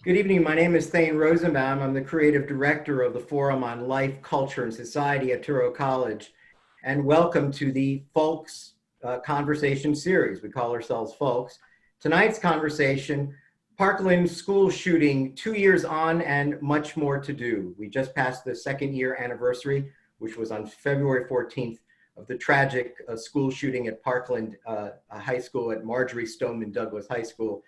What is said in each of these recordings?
Good evening. My name is Thane Rosenbaum. I'm the creative director of the Forum on Life, Culture, and Society at Touro College. And welcome to the FOLCS conversation series. We call ourselves FOLCS. Tonight's conversation, Parkland school shooting, 2 years on and much more to do. We just passed the second year anniversary, which was on February 14th, of the tragic school shooting at Parkland High School at Marjory, Stoneman, Douglas High School.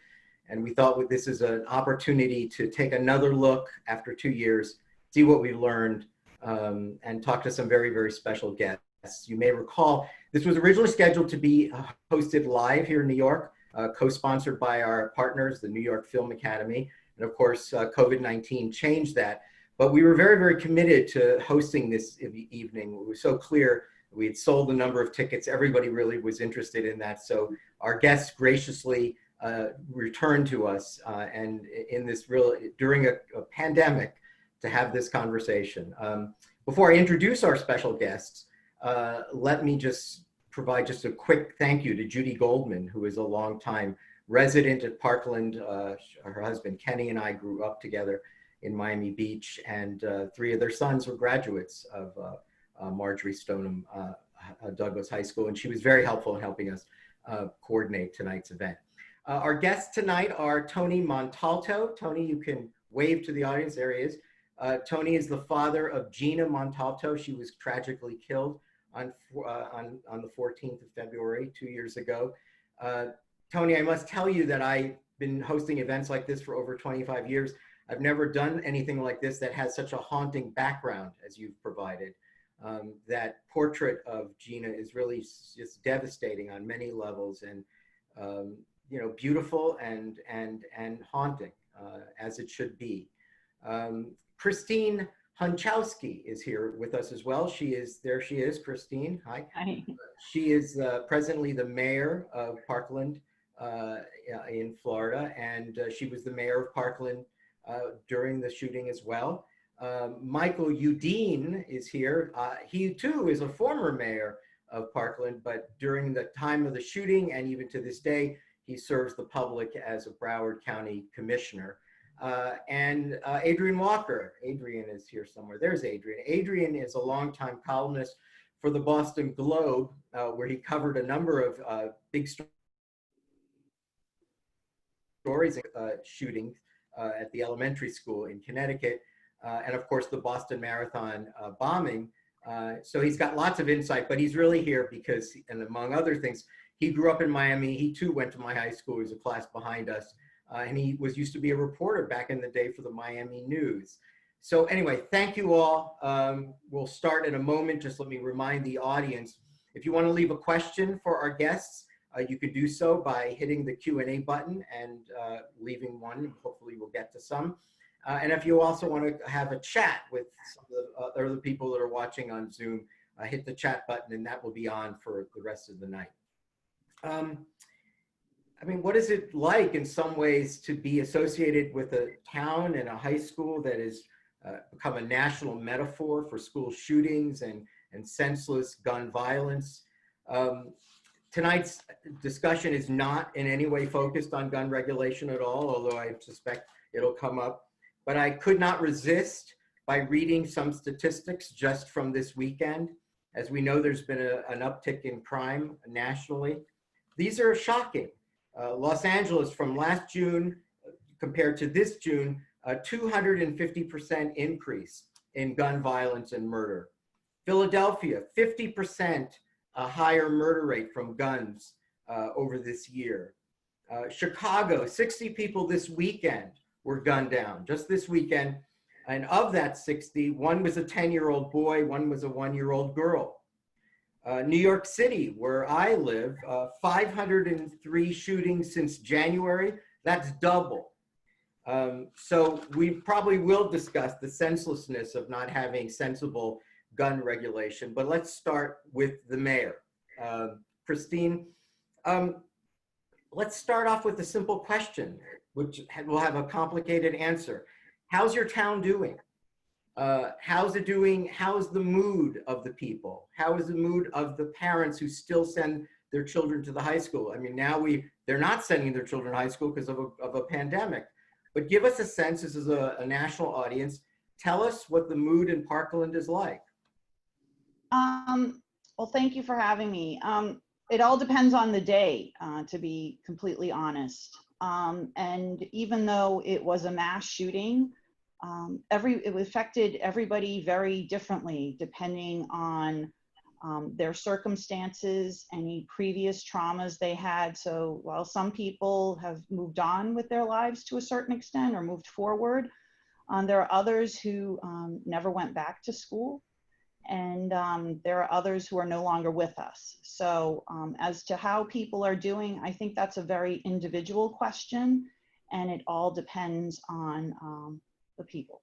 And we thought this is an opportunity to take another look after 2 years, see what we learned, and talk to some very, very special guests. You may recall, this was originally scheduled to be hosted live here in New York, co-sponsored by our partners, the New York Film Academy. And of course, COVID-19 changed that. But we were very, very committed to hosting this evening. It was so clear. We had sold a number of tickets. Everybody really was interested in that. So our guests graciously returned to us and in this during a pandemic to have this conversation. Before I introduce our special guests, let me just provide just a quick thank you to Judy Goldman, who is a longtime resident at Parkland. Her husband Kenny and I grew up together in Miami Beach, and 3 of their sons were graduates of Marjory Stoneman Douglas High School, and she was very helpful in helping us coordinate tonight's event. Our guests tonight are Tony Montalto. Tony, you can wave to the audience. There he is. Tony is the father of Gina Montalto. She was tragically killed on the 14th of February, 2 years ago. Tony, I must tell you that I've been hosting events like this for over 25 years. I've never done anything like this that has such a haunting background as you've provided. That portrait of Gina is really just devastating on many levels, and beautiful and haunting, as it should be. Christine Hunschofsky is here with us as well. There she is, Christine. Hi. Hi. She is presently the mayor of Parkland in Florida, and she was the mayor of Parkland during the shooting as well. Michael Udine is here. He too is a former mayor of Parkland, but during the time of the shooting and even to this day, he serves the public as a Broward County commissioner. And Adrian Walker. Adrian is here somewhere. There's Adrian. Adrian is a longtime columnist for the Boston Globe, where he covered a number of big stories, shootings at the elementary school in Connecticut, and of course the Boston Marathon bombing. So he's got lots of insight, but he's really here because, and among other things, he grew up in Miami. He too went to my high school. He was a class behind us. And he used to be a reporter back in the day for the Miami News. So anyway, thank you all. We'll start in a moment. Just let me remind the audience, if you want to leave a question for our guests, you could do so by hitting the Q&A button and leaving one. Hopefully we'll get to some. And if you also want to have a chat with some of the other people that are watching on Zoom, hit the chat button and that will be on for the rest of the night. I mean, what is it like in some ways to be associated with a town and a high school that has become a national metaphor for school shootings and senseless gun violence? Tonight's discussion is not in any way focused on gun regulation at all, although I suspect it'll come up. But I could not resist by reading some statistics just from this weekend. As we know, there's been an uptick in crime nationally. These are shocking. Los Angeles from last June compared to this June, a 250% increase in gun violence and murder. Philadelphia, 50% higher murder rate from guns over this year. Chicago, 60 people this weekend were gunned down, just this weekend. And of that 60, one was a 10-year-old boy, one was a 1-year-old girl. New York City, where I live, 503 shootings since January. That's double. So we probably will discuss the senselessness of not having sensible gun regulation, but let's start with the mayor. Christine, let's start off with a simple question, which will have a complicated answer. How's your town doing? How's it doing? How's the mood of the people? How is the mood of the parents who still send their children to the high school? I mean, now they're not sending their children to high school because of a pandemic. but give us a sense, this is a national audience. Tell us what the mood in Parkland is like. Well, thank you for having me. It all depends on the day, to be completely honest. And even though it was a mass shooting, it affected everybody very differently depending on their circumstances, any previous traumas they had. So while some people have moved on with their lives to a certain extent or moved forward, there are others who never went back to school. And there are others who are no longer with us. So as to how people are doing, I think that's a very individual question, and it all depends on the people.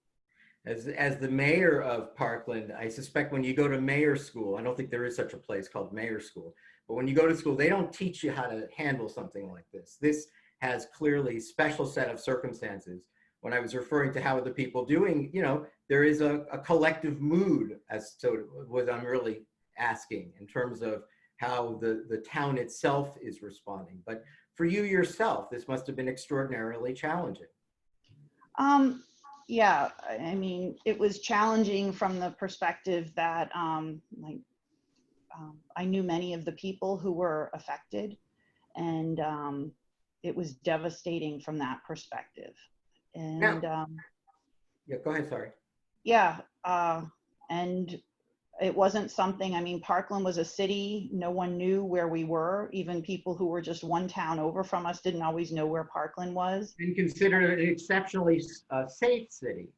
As the mayor of Parkland, I suspect when you go to mayor school, I don't think there is such a place called mayor school, but when you go to school, they don't teach you how to handle something like this. This has clearly special set of circumstances. When I was referring to how are the people doing, you know, there is a collective mood as to what I'm really asking in terms of how the town itself is responding. But for you yourself, this must have been extraordinarily challenging. Yeah, I mean, it was challenging from the perspective that I knew many of the people who were affected, and it was devastating from that perspective. And yeah, go ahead, sorry. Yeah, and it wasn't something, I mean, Parkland was a city, no one knew where we were. Even people who were just one town over from us didn't always know where Parkland was. And considered an exceptionally safe city.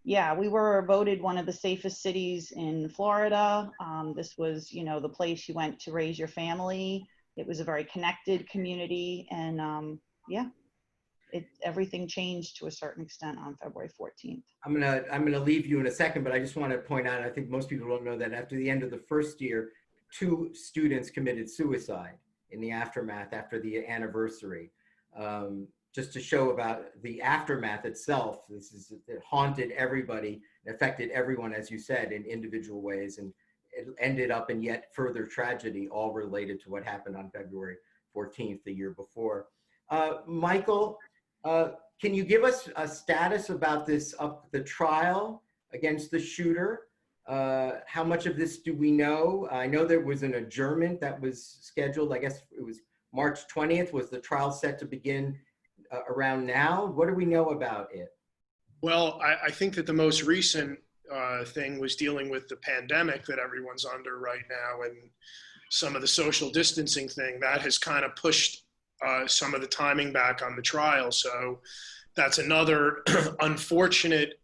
Yeah, we were voted one of the safest cities in Florida. This was, you know, the place you went to raise your family. It was a very connected community, and yeah. Everything changed to a certain extent on February 14th. I'm gonna leave you in a second, but I just want to point out, I think most people don't know that after the end of the first year, 2 students committed suicide in the aftermath after the anniversary. Just to show about the aftermath itself, it haunted everybody, it affected everyone, as you said, in individual ways, and it ended up in yet further tragedy, all related to what happened on February 14th, the year before. Michael, can you give us a status about the trial against the shooter? How much of this do we know? I know there was an adjournment that was scheduled. I guess it was March 20th. Was the trial set to begin around now? What do we know about it? Well, I think that the most recent thing was dealing with the pandemic that everyone's under right now, and some of the social distancing thing that has kind of pushed some of the timing back on the trial. So that's another unfortunate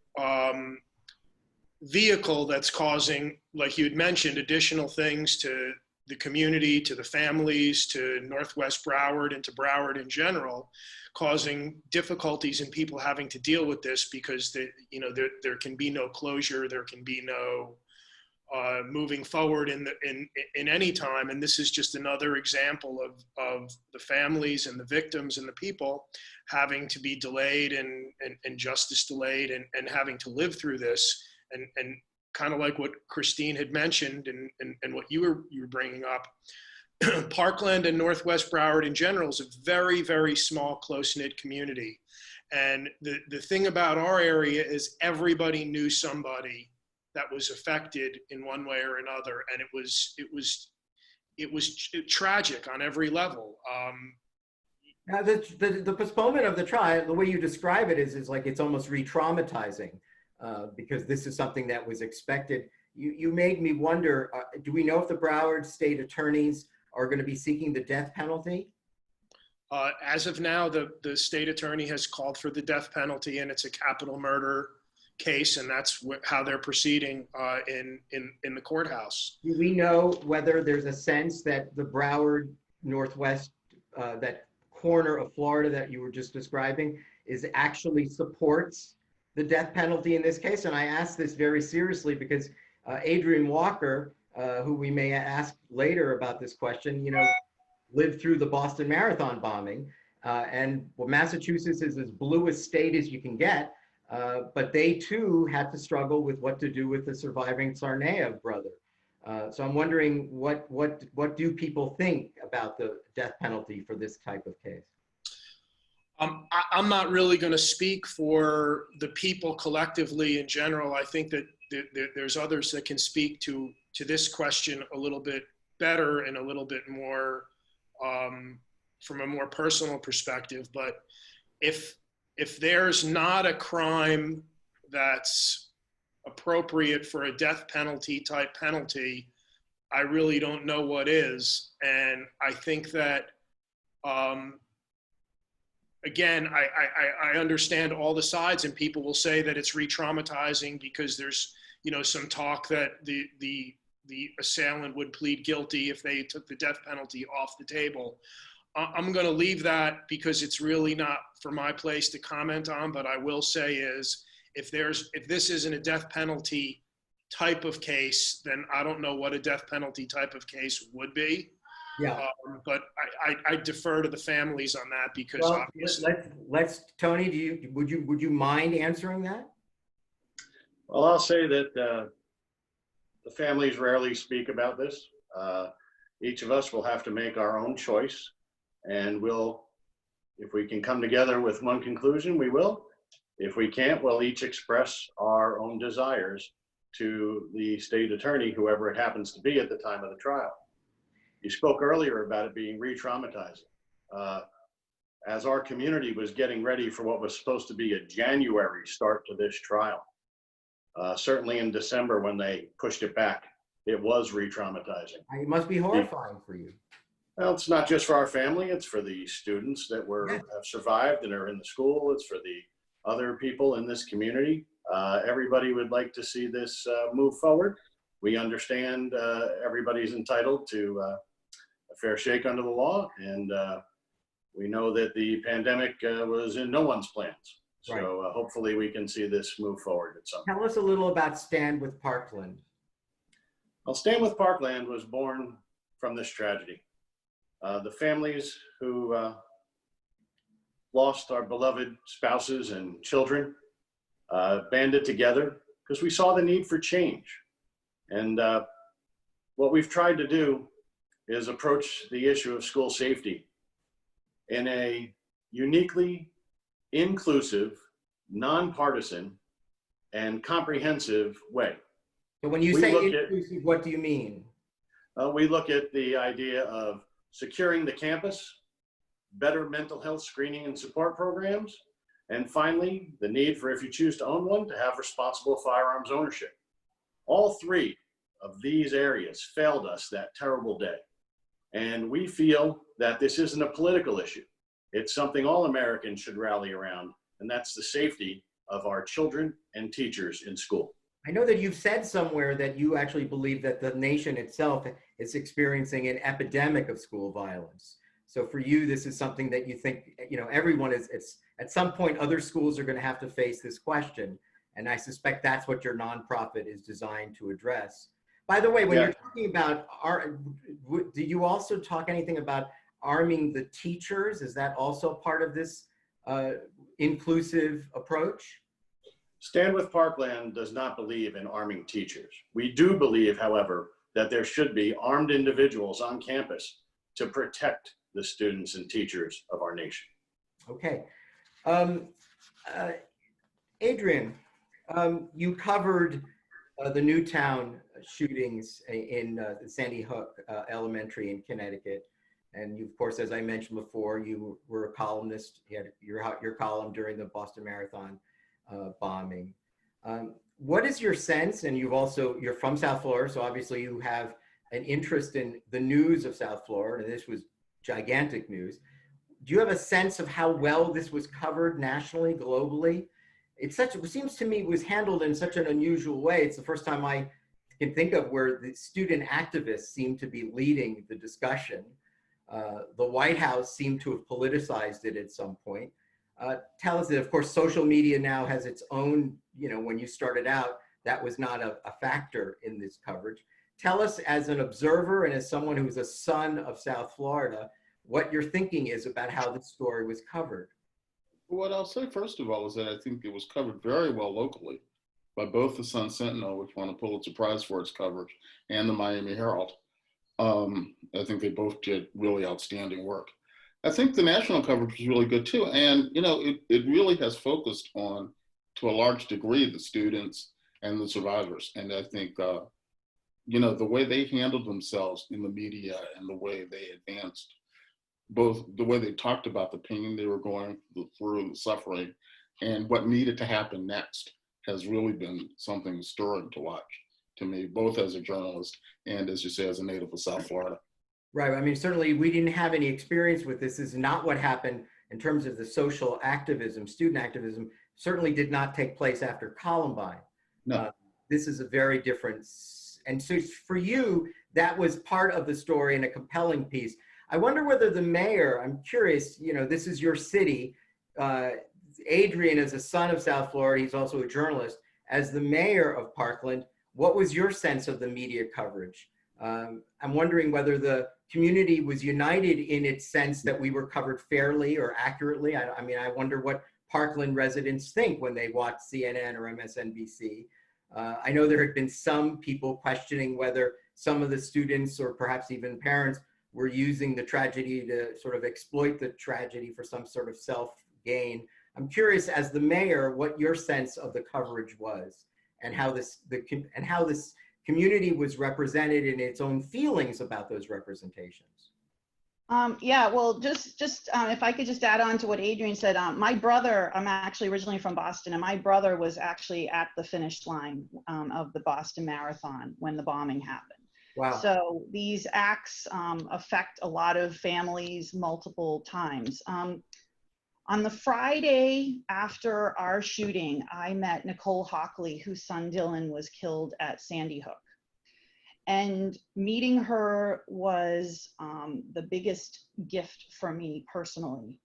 vehicle that's causing, like you had mentioned, additional things to the community, to the families, to Northwest Broward, and to Broward in general, causing difficulties in people having to deal with this because there can be no closure, there can be no moving forward in any time. And this is just another example of the families and the victims and the people having to be delayed and justice delayed and having to live through this. And kind of like what Christine had mentioned and what you were bringing up, Parkland and Northwest Broward in general is a very, very small, close-knit community. And the thing about our area is everybody knew somebody that was affected in one way or another, and it was tragic on every level. Now, the postponement of the trial, the way you describe it is like it's almost re-traumatizing because this is something that was expected. You made me wonder, do we know if the Broward state attorneys are going to be seeking the death penalty? As of now, the state attorney has called for the death penalty, and it's a capital murder case, and that's how they're proceeding in the courthouse. Do we know whether there's a sense that the Broward Northwest, that corner of Florida that you were just describing, is actually supports the death penalty in this case? And I ask this very seriously because Adrian Walker, who we may ask later about this question, lived through the Boston Marathon bombing, and Massachusetts is as blue a state as you can get. But they too had to struggle with what to do with the surviving Tsarnaev brother. So I'm wondering what do people think about the death penalty for this type of case? I'm not really going to speak for the people collectively in general. I think that there's others that can speak to this question a little bit better and a little bit more from a more personal perspective. But if there's not a crime that's appropriate for a death penalty type penalty, I really don't know what is. And I think that, again, I understand all the sides, and people will say that it's re-traumatizing because there's, some talk that the assailant would plead guilty if they took the death penalty off the table. I'm going to leave that because it's really not for my place to comment on, but I will say is if this isn't a death penalty type of case, then I don't know what a death penalty type of case would be. Yeah. But I defer to the families on that because Well, obviously. let's Tony, would you mind answering that? Well, I'll say that the families rarely speak about this. Each of us will have to make our own choice, and if we can come together with one conclusion, we will. If we can't, we'll each express our own desires to the state attorney, whoever it happens to be at the time of the trial. You spoke earlier about it being re-traumatizing. As our community was getting ready for what was supposed to be a January start to this trial, certainly in December when they pushed it back, it was re-traumatizing. It must be horrifying for you. Well, it's not just for our family, it's for the students that have survived and are in the school. It's for the other people in this community. Everybody would like to see this move forward. We understand everybody's entitled to a fair shake under the law, and we know that the pandemic was in no one's plans. So Right. Hopefully we can see this move forward at some point. Tell us a little about Stand with Parkland. Well, Stand with Parkland was born from this tragedy. The families who lost our beloved spouses and children banded together because we saw the need for change. And what we've tried to do is approach the issue of school safety in a uniquely inclusive, nonpartisan, and comprehensive way. So when you say inclusive, what do you mean? We look at the idea of securing the campus, better mental health screening and support programs, and finally, the need for, if you choose to own one, to have responsible firearms ownership. All three of these areas failed us that terrible day. And we feel that this isn't a political issue. It's something all Americans should rally around, and that's the safety of our children and teachers in school. I know that you've said somewhere that you actually believe that the nation itself is experiencing an epidemic of school violence. So for you, this is something that you think, everyone it's at some point, other schools are going to have to face this question. And I suspect that's what your nonprofit is designed to address. By the way, when you're talking about, do you also talk anything about arming the teachers? Is that also part of this inclusive approach? Stand with Parkland does not believe in arming teachers. We do believe, however, that there should be armed individuals on campus to protect the students and teachers of our nation. Okay. Adrian, you covered the Newtown shootings in Sandy Hook Elementary in Connecticut. And you, of course, as I mentioned before, you were a columnist. You had your column during the Boston Marathon bombing. What is your sense, and you're from South Florida, so obviously you have an interest in the news of South Florida, and this was gigantic news. Do you have a sense of how well this was covered nationally, globally? It seems to me it was handled in such an unusual way. It's the first time I can think of where the student activists seem to be leading the discussion. The White House seemed to have politicized it at some point. Tell us that, of course, social media now has its own, when you started out, that was not a factor in this coverage. Tell us, as an observer and as someone who's a son of South Florida, what your thinking is about how this story was covered. What I'll say, first of all, is that I think it was covered very well locally by both the Sun Sentinel, which won a Pulitzer Prize for its coverage, and the Miami Herald. I think they both did really outstanding work. I think the national coverage was really good too. And, it really has focused on, to a large degree, the students and the survivors. And I think, the way they handled themselves in the media and the way they advanced, both the way they talked about the pain they were going through, the suffering, and what needed to happen next has really been something stirring to watch to me, both as a journalist and, as you say, as a native of South Florida. Right. I mean, certainly we didn't have any experience with this. This is not what happened in terms of the social activism, student activism, certainly did not take place after Columbine. No. This is a very different, and so for you, that was part of the story and a compelling piece. I wonder whether the mayor, I'm curious, this is your city. Adrian is a son of South Florida. He's also a journalist. As the mayor of Parkland, what was your sense of the media coverage? I'm wondering whether the community was united in its sense that we were covered fairly or accurately. I wonder what Parkland residents think when they watch CNN or MSNBC. I know there had been some people questioning whether some of the students or perhaps even parents were using the tragedy to sort of exploit the tragedy for some sort of self-gain. I'm curious, as the mayor, what your sense of the coverage was and how this community was represented in its own feelings about those representations. Yeah, well, just if I could just add on to what Adrian said, my brother, I'm actually originally from Boston, and my brother was actually at the finish line of the Boston Marathon when the bombing happened. Wow. So these acts affect a lot of families multiple times. On the Friday after our shooting, I met Nicole Hockley, whose son Dylan was killed at Sandy Hook. And meeting her was the biggest gift for me personally.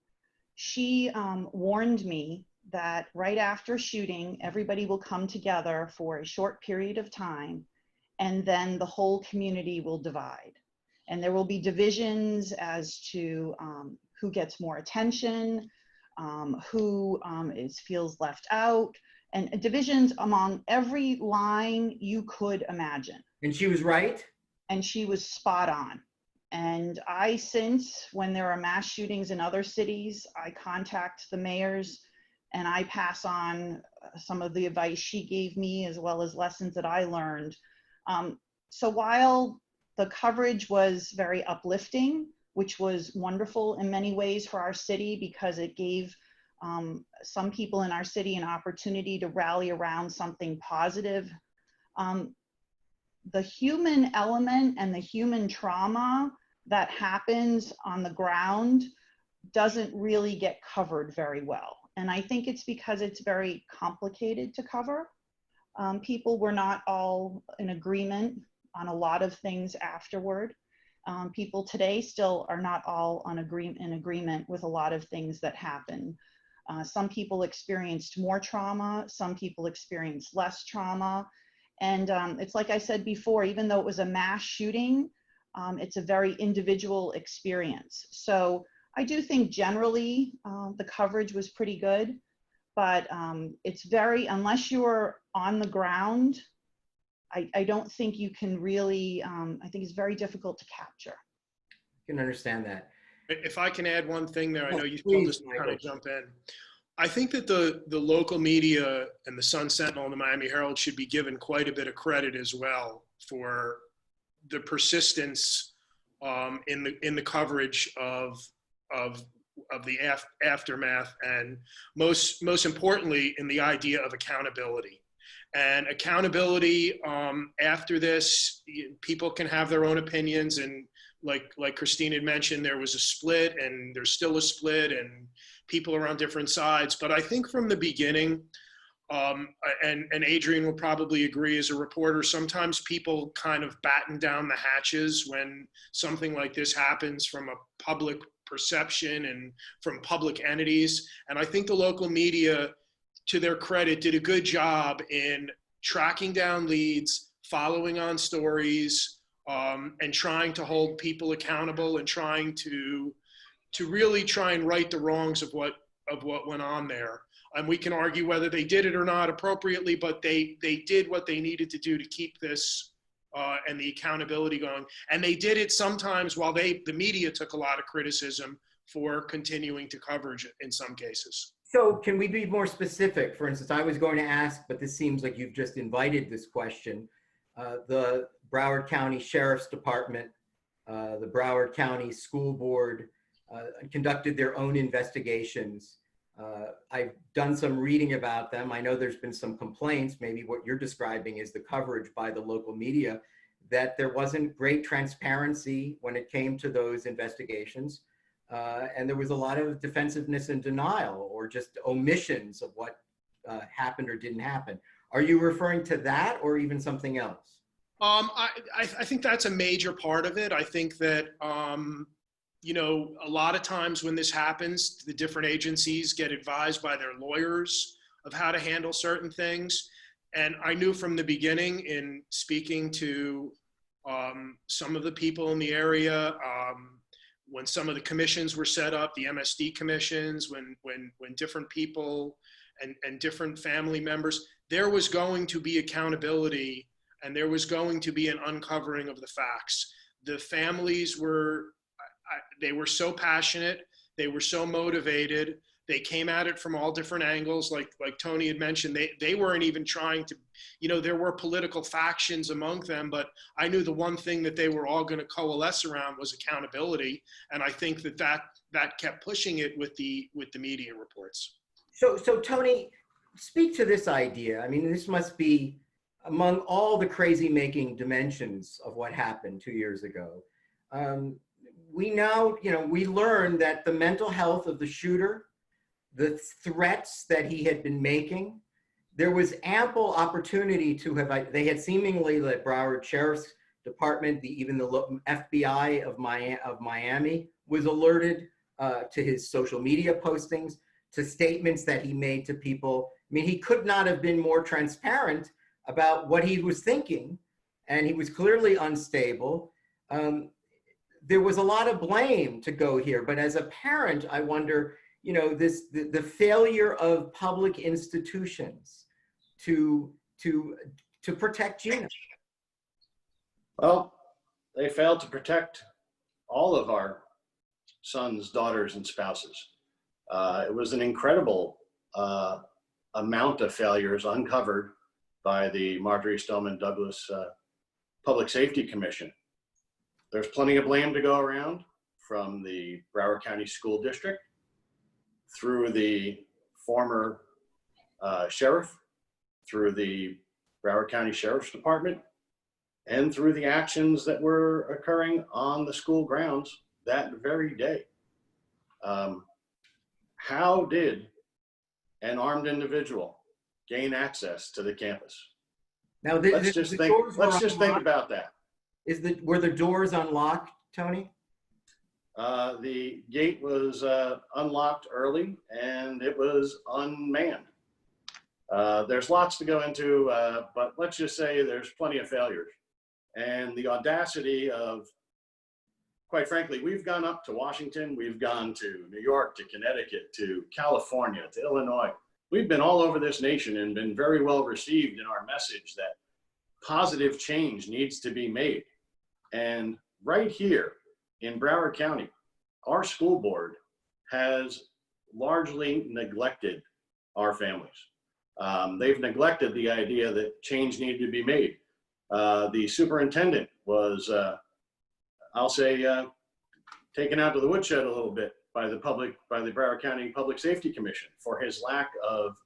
She warned me that right after shooting, everybody will come together for a short period of time, and then the whole community will divide. And there will be divisions as to who gets more attention, who feels left out, and divisions among every line you could imagine. And she was right? And she was spot on. And since when there are mass shootings in other cities, I contact the mayors and I pass on some of the advice she gave me as well as lessons that I learned. So while the coverage was very uplifting, which was wonderful in many ways for our city because it gave some people in our city an opportunity to rally around something positive, the human element and the human trauma that happens on the ground doesn't really get covered very well. And I think it's because it's very complicated to cover. People were not all in agreement on a lot of things afterward. People today still are not all in agreement with a lot of things that happen. Some people experienced more trauma, some people experienced less trauma. And it's like I said before, even though it was a mass shooting, it's a very individual experience. So I do think generally the coverage was pretty good, but it's unless you're on the ground, I don't think you can really, I think it's very difficult to capture. I can understand that. If I can add one thing there, I know you Please, told us to kind of jump in. I think that the local media and the Sun Sentinel and the Miami Herald should be given quite a bit of credit as well for the persistence in the coverage of the aftermath, and most importantly in the idea of accountability. And accountability after this, people can have their own opinions, and like Christine had mentioned, there was a split and there's still a split and people are on different sides. But I think from the beginning, and Adrian will probably agree as a reporter, sometimes people kind of batten down the hatches when something like this happens from a public perception and from public entities. And I think the local media, to their credit, did a good job in tracking down leads, following on stories, and trying to hold people accountable and trying to really try and right the wrongs of what went on there. And we can argue whether they did it or not appropriately, but they did what they needed to do to keep this and the accountability going. And they did it sometimes while the media took a lot of criticism for continuing to coverage in some cases. So can we be more specific? For instance, I was going to ask, but this seems like you've just invited this question. The Broward County Sheriff's Department, the Broward County School Board conducted their own investigations. I've done some reading about them. I know there's been some complaints, maybe what you're describing is the coverage by the local media, that there wasn't great transparency when it came to those investigations. And there was a lot of defensiveness and denial or just omissions of what happened or didn't happen. Are you referring to that or even something else? I think that's a major part of it. I think that, you know, a lot of times when this happens, the different agencies get advised by their lawyers of how to handle certain things. And I knew from the beginning in speaking to some of the people in the area, when some of the commissions were set up, the MSD commissions, when different people and different family members, there was going to be accountability and there was going to be an uncovering of the facts. The families were, they were so passionate, they were so motivated, they came at it from all different angles. Like Tony had mentioned, they weren't even trying to, you know, there were political factions among them, but I knew the one thing that they were all going to coalesce around was accountability. And I think that kept pushing it with the media reports. So Tony, speak to this idea. I mean, this must be among all the crazy making dimensions of what happened 2 years ago. We now, you know, we learned that the mental health of the shooter, the threats that he had been making, there was ample opportunity to have, they had seemingly, the Broward Sheriff's Department, even the FBI of Miami was alerted to his social media postings, to statements that he made to people. I mean, he could not have been more transparent about what he was thinking, and he was clearly unstable. There was a lot of blame to go here, but as a parent, I wonder, you know, the failure of public institutions to protect Gina. Well, they failed to protect all of our sons, daughters, and spouses. It was an incredible amount of failures uncovered by the Marjory Stoneman Douglas Public Safety Commission. There's plenty of blame to go around, from the Broward County School District through the former sheriff, through the Broward County Sheriff's Department, and through the actions that were occurring on the school grounds that very day. How did an armed individual gain access to the campus? Now, Let's just think about that. Were the doors unlocked, Tony? The gate was unlocked early and it was unmanned. There's lots to go into, but let's just say there's plenty of failures. And the audacity of, quite frankly, we've gone up to Washington, we've gone to New York, to Connecticut, to California, to Illinois. We've been all over this nation and been very well received in our message that positive change needs to be made. And right here in Broward County, our school board has largely neglected our families. They've neglected the idea that change needed to be made. The superintendent was, I'll say, taken out to the woodshed a little bit by the Broward County Public Safety Commission for his lack of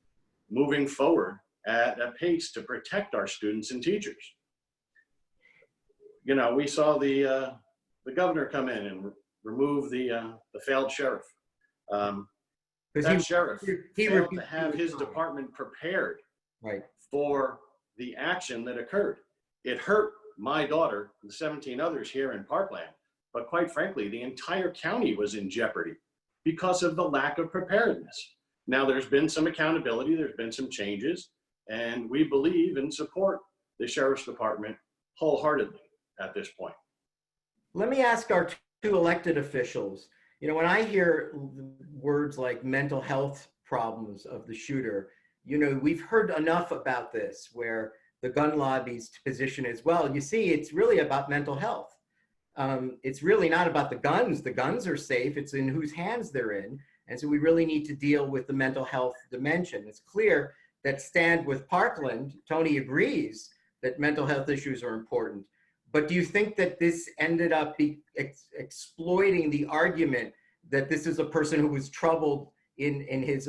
moving forward at a pace to protect our students and teachers. You know, we saw the governor come in and remove the failed sheriff. That sheriff failed to have his department prepared for the action that occurred. It hurt my daughter and 17 others here in Parkland, but quite frankly, the entire county was in jeopardy because of the lack of preparedness. Now, there's been some accountability, there's been some changes, and we believe and support the Sheriff's Department wholeheartedly at this point. Let me ask our two elected officials, you know, when I hear words like mental health problems of the shooter, you know, we've heard enough about this where the gun lobby's position is, well, you see, it's really about mental health. it's really not about the guns. The guns are safe. It's in whose hands they're in. And so we really need to deal with the mental health dimension. It's clear that Stand with Parkland, Tony agrees that mental health issues are important. But do you think that this ended up exploiting the argument that this is a person who was troubled in his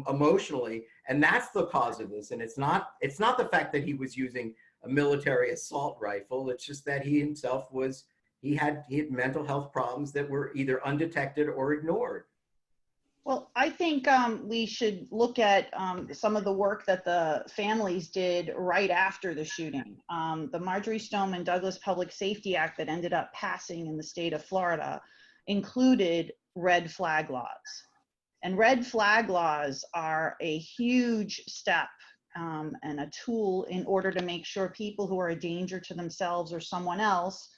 emotionally, and that's the cause of this? And it's not the fact that he was using a military assault rifle. It's just that he himself he had mental health problems that were either undetected or ignored. Well, I think we should look at some of the work that the families did right after the shooting. The Marjory Stoneman Douglas Public Safety Act that ended up passing in the state of Florida included red flag laws. And red flag laws are a huge step and a tool in order to make sure people who are a danger to themselves or someone else,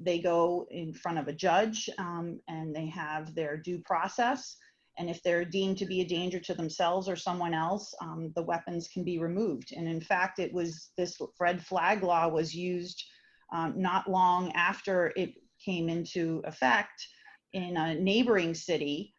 they go in front of a judge and they have their due process. And if they're deemed to be a danger to themselves or someone else, the weapons can be removed. And in fact, this red flag law was used not long after it came into effect in a neighboring city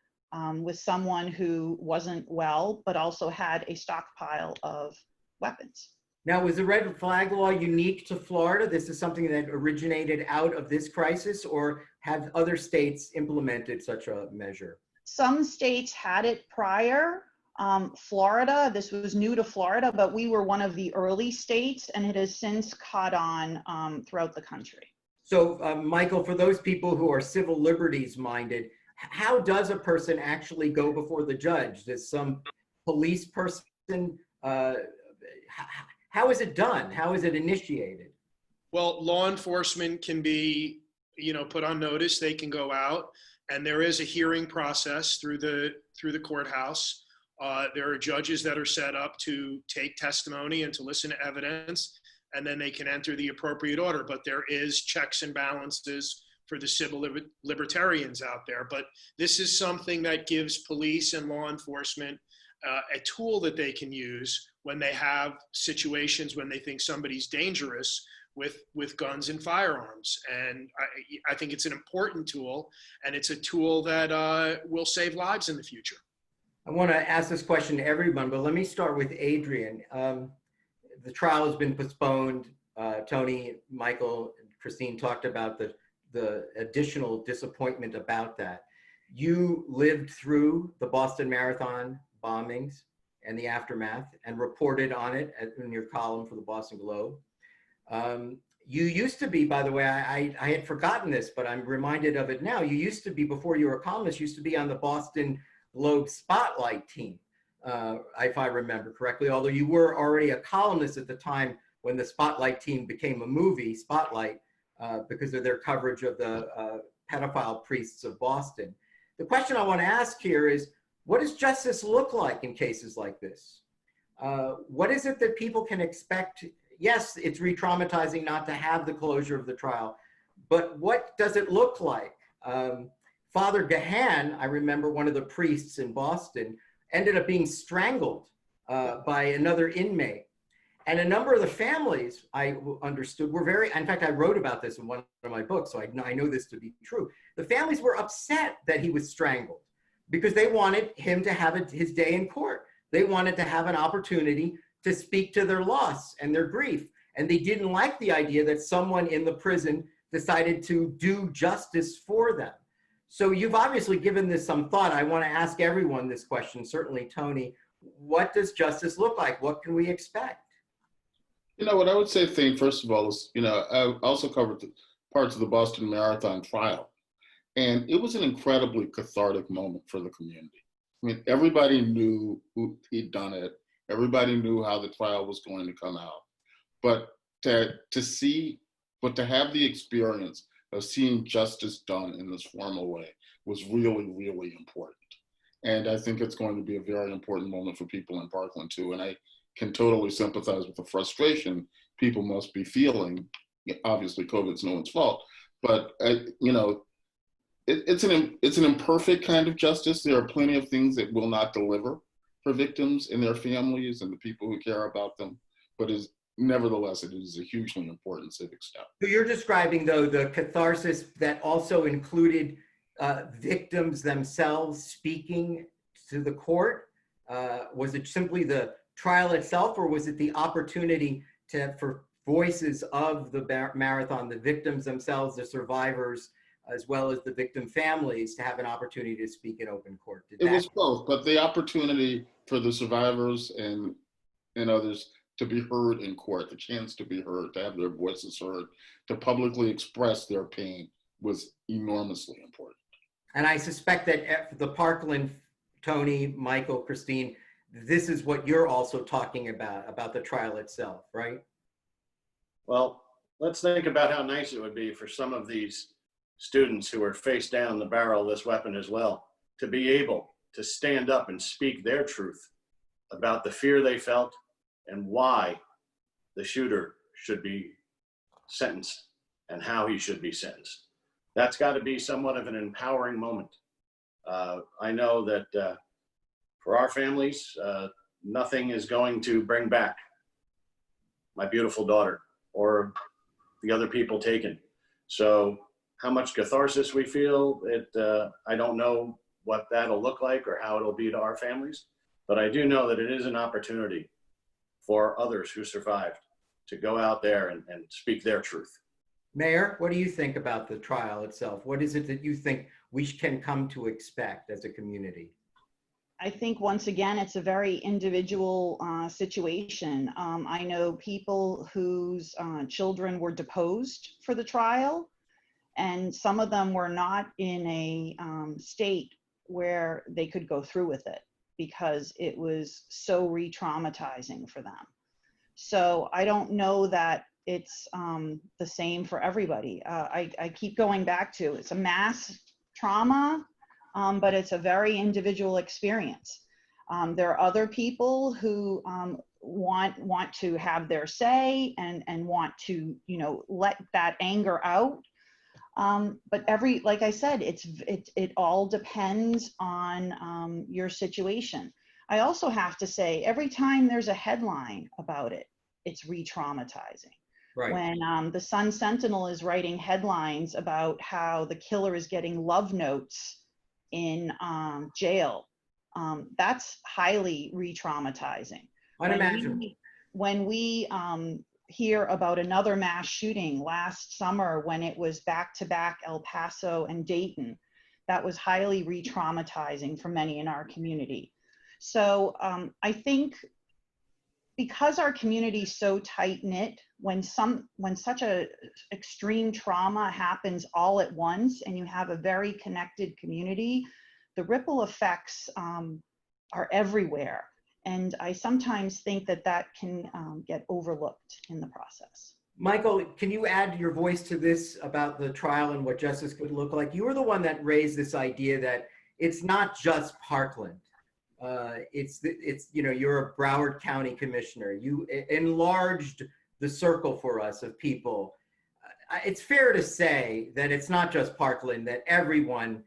with someone who wasn't well, but also had a stockpile of weapons. Now, was the red flag law unique to Florida? This is something that originated out of this crisis, or have other states implemented such a measure? Some states had it prior. Florida, this was new to Florida, but we were one of the early states, and it has since caught on throughout the country. So, Michael, for those people who are civil liberties minded, how does a person actually go before the judge? Does some police person, how is it done? How is it initiated? Well, law enforcement can be, put on notice. They can go out, and there is a hearing process through the courthouse. There are judges that are set up to take testimony and to listen to evidence, and then they can enter the appropriate order. But there is checks and balances for the civil libertarians out there. But this is something that gives police and law enforcement a tool that they can use when they have situations when they think somebody's dangerous with guns and firearms. And I think it's an important tool, and it's a tool that will save lives in the future. I want to ask this question to everyone, but let me start with Adrian. The trial has been postponed. Tony, Michael, and Christine talked about the additional disappointment about that. You lived through the Boston Marathon bombings and the aftermath and reported on it in your column for the Boston Globe. You used to be, by the way, I had forgotten this, but I'm reminded of it now. You used to be, before you were a columnist, used to be on the Boston Globe Spotlight team, if I remember correctly, although you were already a columnist at the time when the Spotlight team became a movie, Spotlight, because of their coverage of the pedophile priests of Boston. The question I want to ask here is, what does justice look like in cases like this? What is it that people can expect? Yes, it's re-traumatizing not to have the closure of the trial, but what does it look like? Father Gahan, I remember one of the priests in Boston, ended up being strangled by another inmate. And a number of the families, I understood, were in fact, I wrote about this in one of my books, so I know this to be true. The families were upset that he was strangled because they wanted him to have his day in court. They wanted to have an opportunity to speak to their loss and their grief. And they didn't like the idea that someone in the prison decided to do justice for them. So you've obviously given this some thought. I want to ask everyone this question, certainly Tony. What does justice look like? What can we expect? What I would say, first of all, is, I also covered parts of the Boston Marathon trial. And it was an incredibly cathartic moment for the community. I mean, everybody knew who he'd done it. Everybody knew how the trial was going to come out. But to have the experience of seeing justice done in this formal way was really, really important. And I think it's going to be a very important moment for people in Parkland too. And I can totally sympathize with the frustration people must be feeling. Obviously, COVID's no one's fault, but it's an imperfect kind of justice. There are plenty of things that will not deliver for victims and their families and the people who care about them. But nevertheless, it is a hugely important civic step. So you're describing, though, the catharsis that also included victims themselves speaking to the court? Was it simply the trial itself, or was it the opportunity for voices of the marathon, the victims themselves, the survivors, as well as the victim families, to have an opportunity to speak in open court? It was both, but the opportunity for the survivors and others to be heard in court, the chance to be heard, to have their voices heard, to publicly express their pain was enormously important. And I suspect that the Parkland, Tony, Michael, Christine, this is what you're also talking about the trial itself, right? Well, let's think about how nice it would be for some of these students who are face down the barrel of this weapon as well, to be able to stand up and speak their truth about the fear they felt and why the shooter should be sentenced and how he should be sentenced. That's got to be somewhat of an empowering moment. I know that for our families, nothing is going to bring back my beautiful daughter or the other people taken. So how much catharsis we feel, I don't know what that'll look like or how it'll be to our families, but I do know that it is an opportunity for others who survived to go out there and speak their truth. Mayor, what do you think about the trial itself? What is it that you think we can come to expect as a community? I think once again, it's a very individual situation. I know people whose children were deposed for the trial, and some of them were not in a state where they could go through with it because it was so re-traumatizing for them. So I don't know that it's the same for everybody. I keep going back to, it's a mass trauma, but it's a very individual experience. There are other people who want to have their say and want to, let that anger out. But like I said, it all depends on your situation. I also have to say, every time there's a headline about it, it's re-traumatizing. Right. When the Sun Sentinel is writing headlines about how the killer is getting love notes in jail, that's highly re-traumatizing. Unimaginable. When we hear about another mass shooting last summer when it was back-to-back El Paso and Dayton, that was highly re-traumatizing for many in our community. So I think because our community is so tight-knit, when such a extreme trauma happens all at once and you have a very connected community, the ripple effects are everywhere. And I sometimes think that can get overlooked in the process. Michael, can you add your voice to this about the trial and what justice could look like? You were the one that raised this idea that it's not just Parkland. You're a Broward County commissioner. You enlarged the circle for us of people. It's fair to say that it's not just Parkland, that everyone,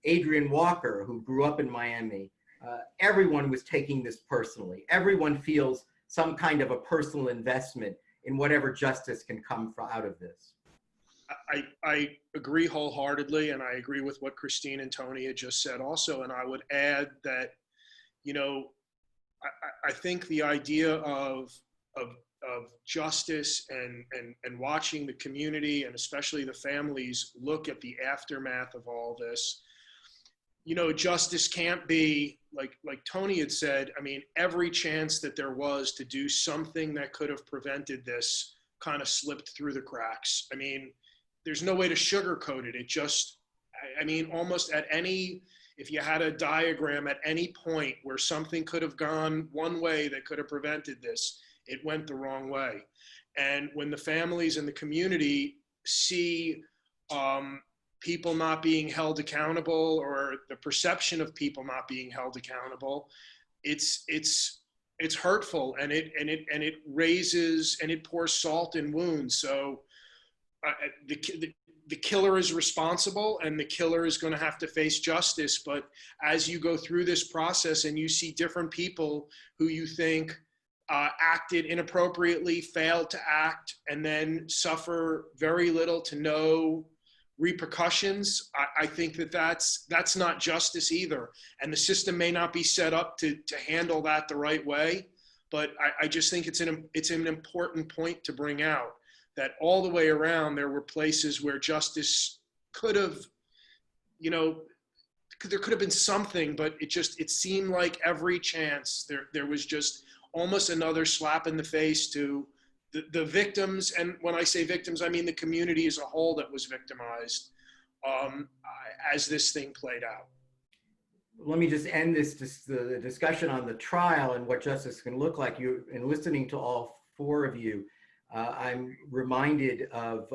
Adrian Walker, who grew up in Miami, everyone was taking this personally. Everyone feels some kind of a personal investment in whatever justice can come out of this. I agree wholeheartedly, and I agree with what Christine and Tony had just said also. And I would add that, I think the idea of justice and watching the community and especially the families look at the aftermath of all this, justice can't be like Tony had said. Every chance that there was to do something that could have prevented this kind of slipped through the cracks. There's no way to sugarcoat it. It just, almost at any, if you had a diagram at any point where something could have gone one way that could have prevented this, it went the wrong way. And when the families and the community see people not being held accountable, or the perception of people not being held accountable, it's hurtful, and it raises and it pours salt in wounds. So the killer is responsible, and the killer is going to have to face justice. But as you go through this process and you see different people who you think, acted inappropriately, failed to act, and then suffer very little to no repercussions. I think that that's not justice either. And the system may not be set up to handle that the right way. But I just think it's an important point to bring out, that all the way around there were places where justice could have, there could have been something, but it seemed like every chance there was just almost another slap in the face to the victims. And when I say victims, I mean the community as a whole that was victimized as this thing played out. Let me just end the discussion on the trial and what justice can look like. In listening to all four of you, I'm reminded of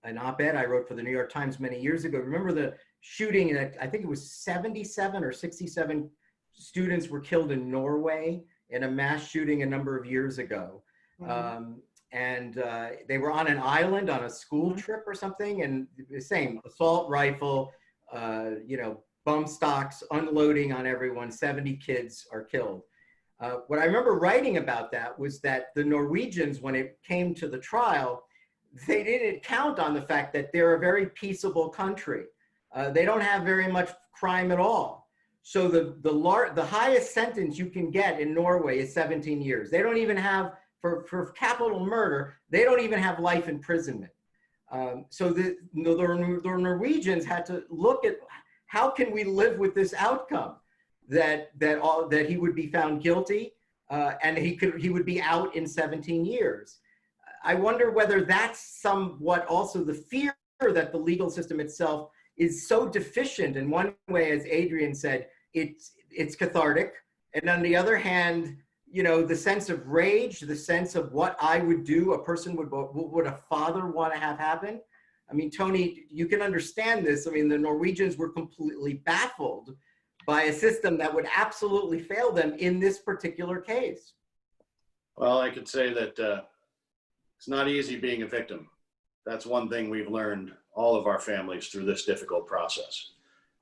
an op-ed I wrote for the New York Times many years ago. Remember the shooting that I think it was 77 or 67 students were killed in Norway in a mass shooting a number of years ago. And they were on an island on a school trip or something, and the same assault rifle, bump stocks, unloading on everyone, 70 kids are killed. What I remember writing about that was that the Norwegians, when it came to the trial, they didn't count on the fact that they're a very peaceable country. They don't have very much crime at all. So the highest sentence you can get in Norway is 17 years. They don't even have, for capital murder, they don't even have life imprisonment. So the Norwegians had to look at, how can we live with this outcome, that he would be found guilty and he would be out in 17 years. I wonder whether that's somewhat also the fear that the legal system itself is so deficient. In one way, as Adrian said, it's cathartic, and on the other hand, the sense of rage, the sense of what I would do, a person would a father want to have happen. I mean, Tony, you can understand this. I mean, the Norwegians were completely baffled by a system that would absolutely fail them in this particular case. Well, I could say that it's not easy being a victim. That's one thing we've learned, all of our families, through this difficult process.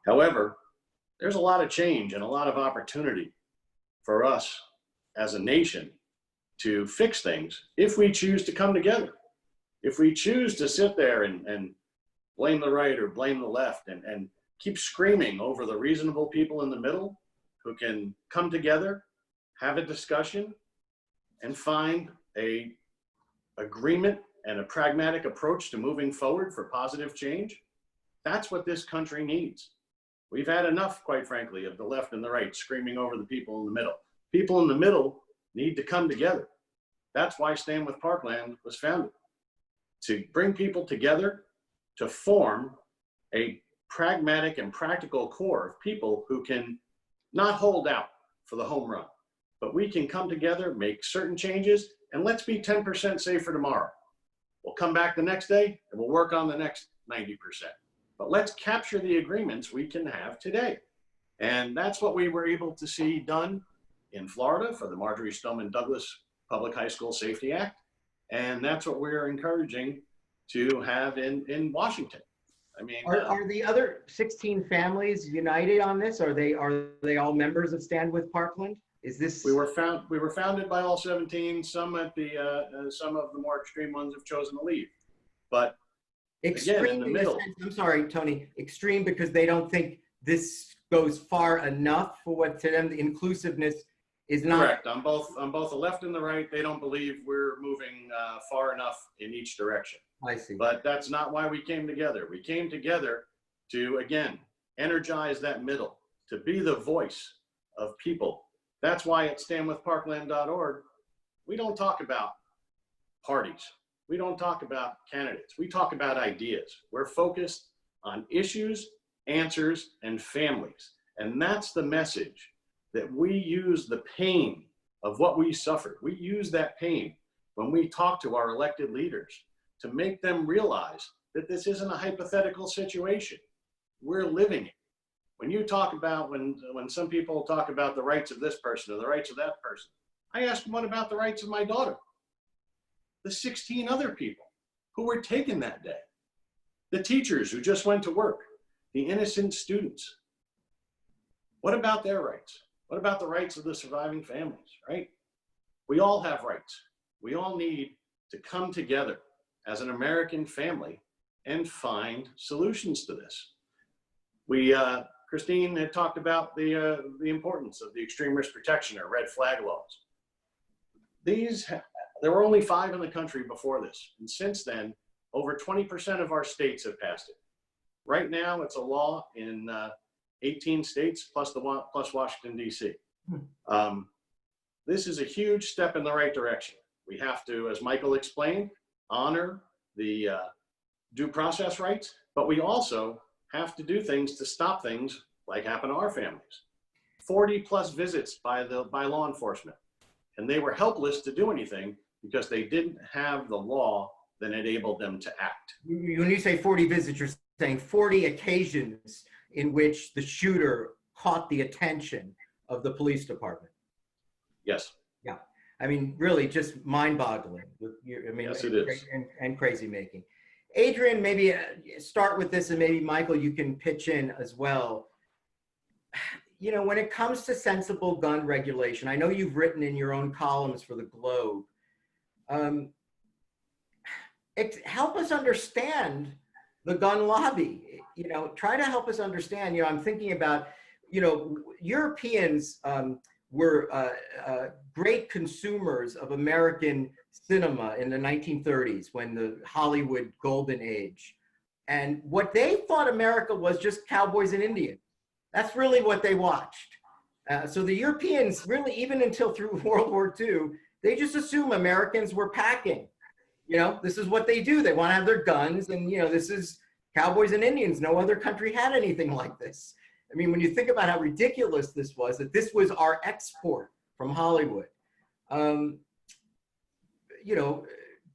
However, there's a lot of change and a lot of opportunity for us as a nation to fix things if we choose to come together. If we choose to sit there and blame the right or blame the left and keep screaming over the reasonable people in the middle who can come together, have a discussion, and find a agreement and a pragmatic approach to moving forward for positive change, that's what this country needs. We've had enough, quite frankly, of the left and the right screaming over the people in the middle. People in the middle need to come together. That's why Stand with Parkland was founded, to bring people together to form a pragmatic and practical core of people who can not hold out for the home run, but we can come together, make certain changes, and let's be 10% safer tomorrow. We'll come back the next day and we'll work on the next 90%. But let's capture the agreements we can have today. And that's what we were able to see done in Florida for the Marjory Stoneman Douglas Public High School Safety Act. And that's what we're encouraging to have in Washington. I mean, are the other 16 families united on this? Are they all members of Stand with Parkland? Is this? We were founded by all 17. Some of the more extreme ones have chosen to leave, but extreme again, in the middle. I'm sorry, Tony. Extreme because they don't think this goes far enough for what to them the inclusiveness is not. Correct. On both the left and the right, they don't believe we're moving far enough in each direction. I see. But that's not why we came together. We came together to, again, energize that middle, to be the voice of people. That's why at standwithparkland.org, we don't talk about parties. We don't talk about candidates. We talk about ideas. We're focused on issues, answers, and families. And that's the message, that we use the pain of what we suffered. We use that pain when we talk to our elected leaders to make them realize that this isn't a hypothetical situation. We're living it. When you talk about, when some people talk about the rights of this person or the rights of that person, I ask them, what about the rights of my daughter? The 16 other people who were taken that day, the teachers who just went to work, the innocent students. What about their rights? What about the rights of the surviving families, right? We all have rights. We all need to come together as an American family and find solutions to this. Christine had talked about the importance of the extreme risk protection or red flag laws. There were only 5 in the country before this. And since then, over 20% of our states have passed it. Right now, it's a law in 18 states plus Washington, D.C. This is a huge step in the right direction. We have to, as Michael explained, honor the due process rights, but we also have to do things to stop things like happen to our families. 40+ visits by law enforcement, and they were helpless to do anything because they didn't have the law that enabled them to act. When you say 40 visits, you're saying 40 occasions in which the shooter caught the attention of the police department. Yes. Yeah. I mean, really just mind-boggling. Yes, it is. And crazy making. Adrian, maybe start with this, and maybe Michael, you can pitch in as well. You know, when it comes to sensible gun regulation, I know you've written in your own columns for the Globe. Help us understand the gun lobby. You know, try to help us understand. You know, I'm thinking about, you know, Europeans were great consumers of American cinema in the 1930s, when the Hollywood golden age. And what they thought America was just cowboys and Indians. That's really what they watched. So the Europeans really, even until through World War II, they just assume Americans were packing. You know, this is what they do. They want to have their guns, and, you know, this is cowboys and Indians. No other country had anything like this. I mean, when you think about how ridiculous this was, that this was our export from Hollywood. You know,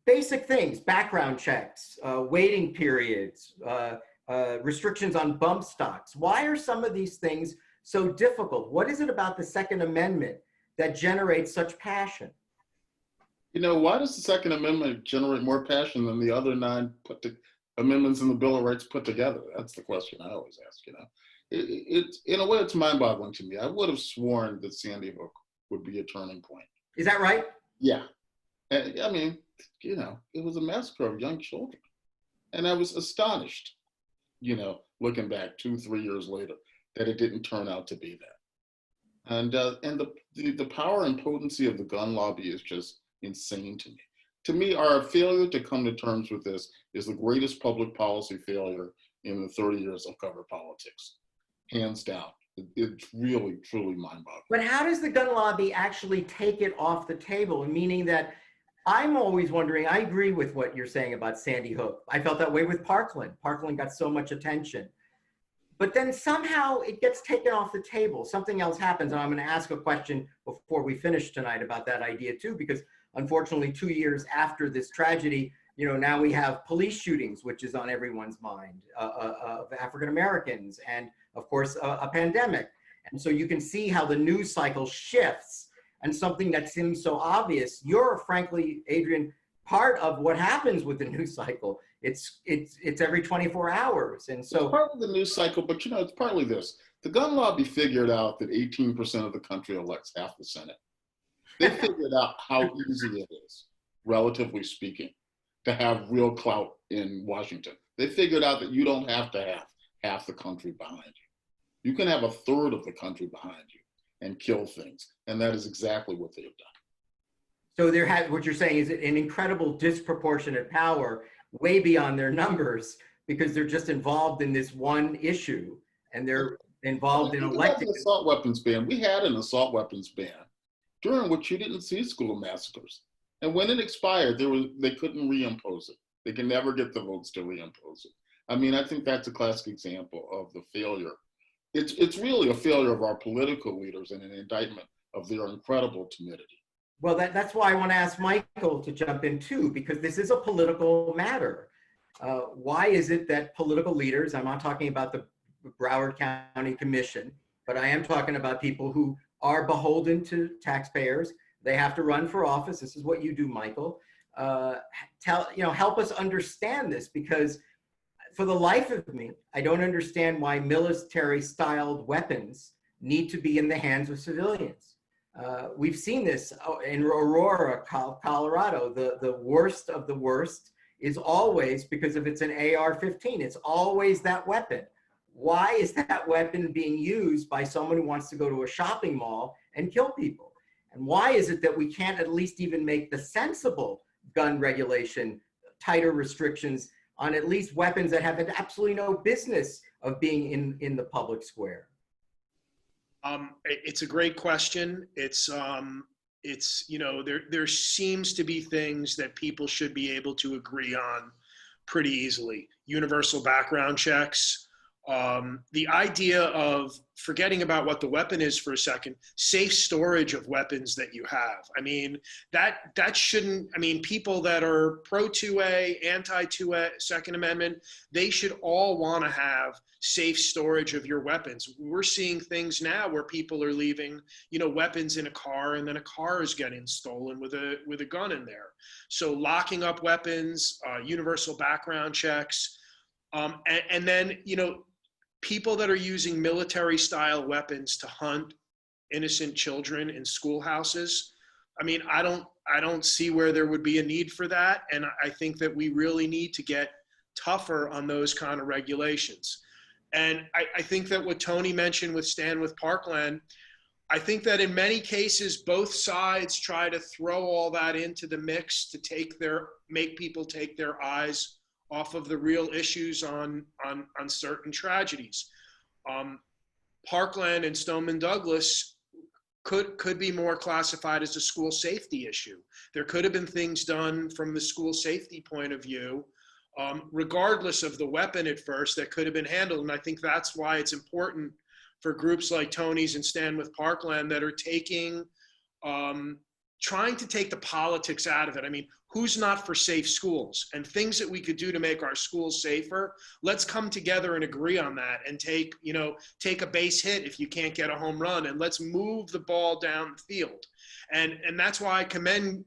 basic things, background checks, waiting periods, restrictions on bump stocks. Why are some of these things so difficult? What is it about the Second Amendment that generates such passion? You know, why does the Second Amendment generate more passion than the other 9 amendments in the Bill of Rights put together? That's the question I always ask, you know. In a way, it's mind-boggling to me. I would have sworn that Sandy Hook would be a turning point. Is that right? Yeah. And, I mean, you know, it was a massacre of young children. And I was astonished, you know, looking back 2-3 years later, that it didn't turn out to be that. And the power and potency of the gun lobby is just insane to me. To me, our failure to come to terms with this is the greatest public policy failure in the 30 years of cover politics. Hands down. It's really, truly mind-boggling. But how does the gun lobby actually take it off the table? Meaning that I'm always wondering, I agree with what you're saying about Sandy Hook. I felt that way with Parkland. Parkland got so much attention. But then somehow it gets taken off the table. Something else happens. And I'm going to ask a question before we finish tonight about that idea too, because unfortunately 2 years after this tragedy, you know, now we have police shootings, which is on everyone's mind, of African Americans, and of course a pandemic. And so you can see how the news cycle shifts, and something that seems so obvious. You're, frankly, Adrian, part of what happens with the news cycle. It's every 24 hours. And so it's part of the news cycle, but you know, it's partly this. The gun lobby figured out that 18% of the country elects half the Senate. They figured out how easy it is, relatively speaking, to have real clout in Washington. They figured out that you don't have to have half the country behind you. You can have a third of the country behind you and kill things. And that is exactly what they have done. So what you're saying is an incredible disproportionate power way beyond their numbers, because they're just involved in this one issue, and they're involved in electing. The assault weapons ban. We had an assault weapons ban during which you didn't see school massacres. And when it expired, they couldn't reimpose it. They can never get the votes to reimpose it. I mean, I think that's a classic example of the failure. It's really a failure of our political leaders and an indictment of their incredible timidity. Well, that's why I want to ask Michael to jump in too, because this is a political matter. Why is it that political leaders, I'm not talking about the Broward County Commission, but I am talking about people who are beholden to taxpayers. They have to run for office. This is what you do, Michael. Help us understand this, because for the life of me, I don't understand why military-styled weapons need to be in the hands of civilians. We've seen this in Aurora, Colorado. The worst of the worst is always, because if it's an AR-15, it's always that weapon. Why is that weapon being used by someone who wants to go to a shopping mall and kill people? And why is it that we can't at least even make the sensible gun regulation tighter restrictions on at least weapons that have absolutely no business of being in the public square? It's a great question. It's you know, there seems to be things that people should be able to agree on pretty easily. Universal background checks. The idea of forgetting about what the weapon is for a second, safe storage of weapons that you have. I mean, that shouldn't, I mean, people that are pro 2A, anti 2A, Second Amendment, they should all want to have safe storage of your weapons. We're seeing things now where people are leaving, you know, weapons in a car, and then a car is getting stolen with a gun in there. So locking up weapons, universal background checks, and then, you know, people that are using military style weapons to hunt innocent children in schoolhouses. I mean, I don't see where there would be a need for that. And I think that we really need to get tougher on those kind of regulations. And I think that what Tony mentioned with Stand with Parkland, I think that in many cases, both sides try to throw all that into the mix to make people take their eyes off of the real issues on certain tragedies. Parkland and Stoneman Douglas could be more classified as a school safety issue. There could have been things done from the school safety point of view, regardless of the weapon at first, that could have been handled. And I think that's why it's important for groups like Tony's and Stand with Parkland that are trying to take the politics out of it. I mean, who's not for safe schools and things that we could do to make our schools safer? Let's come together and agree on that and take a base hit if you can't get a home run, and let's move the ball down the field. And that's why I commend,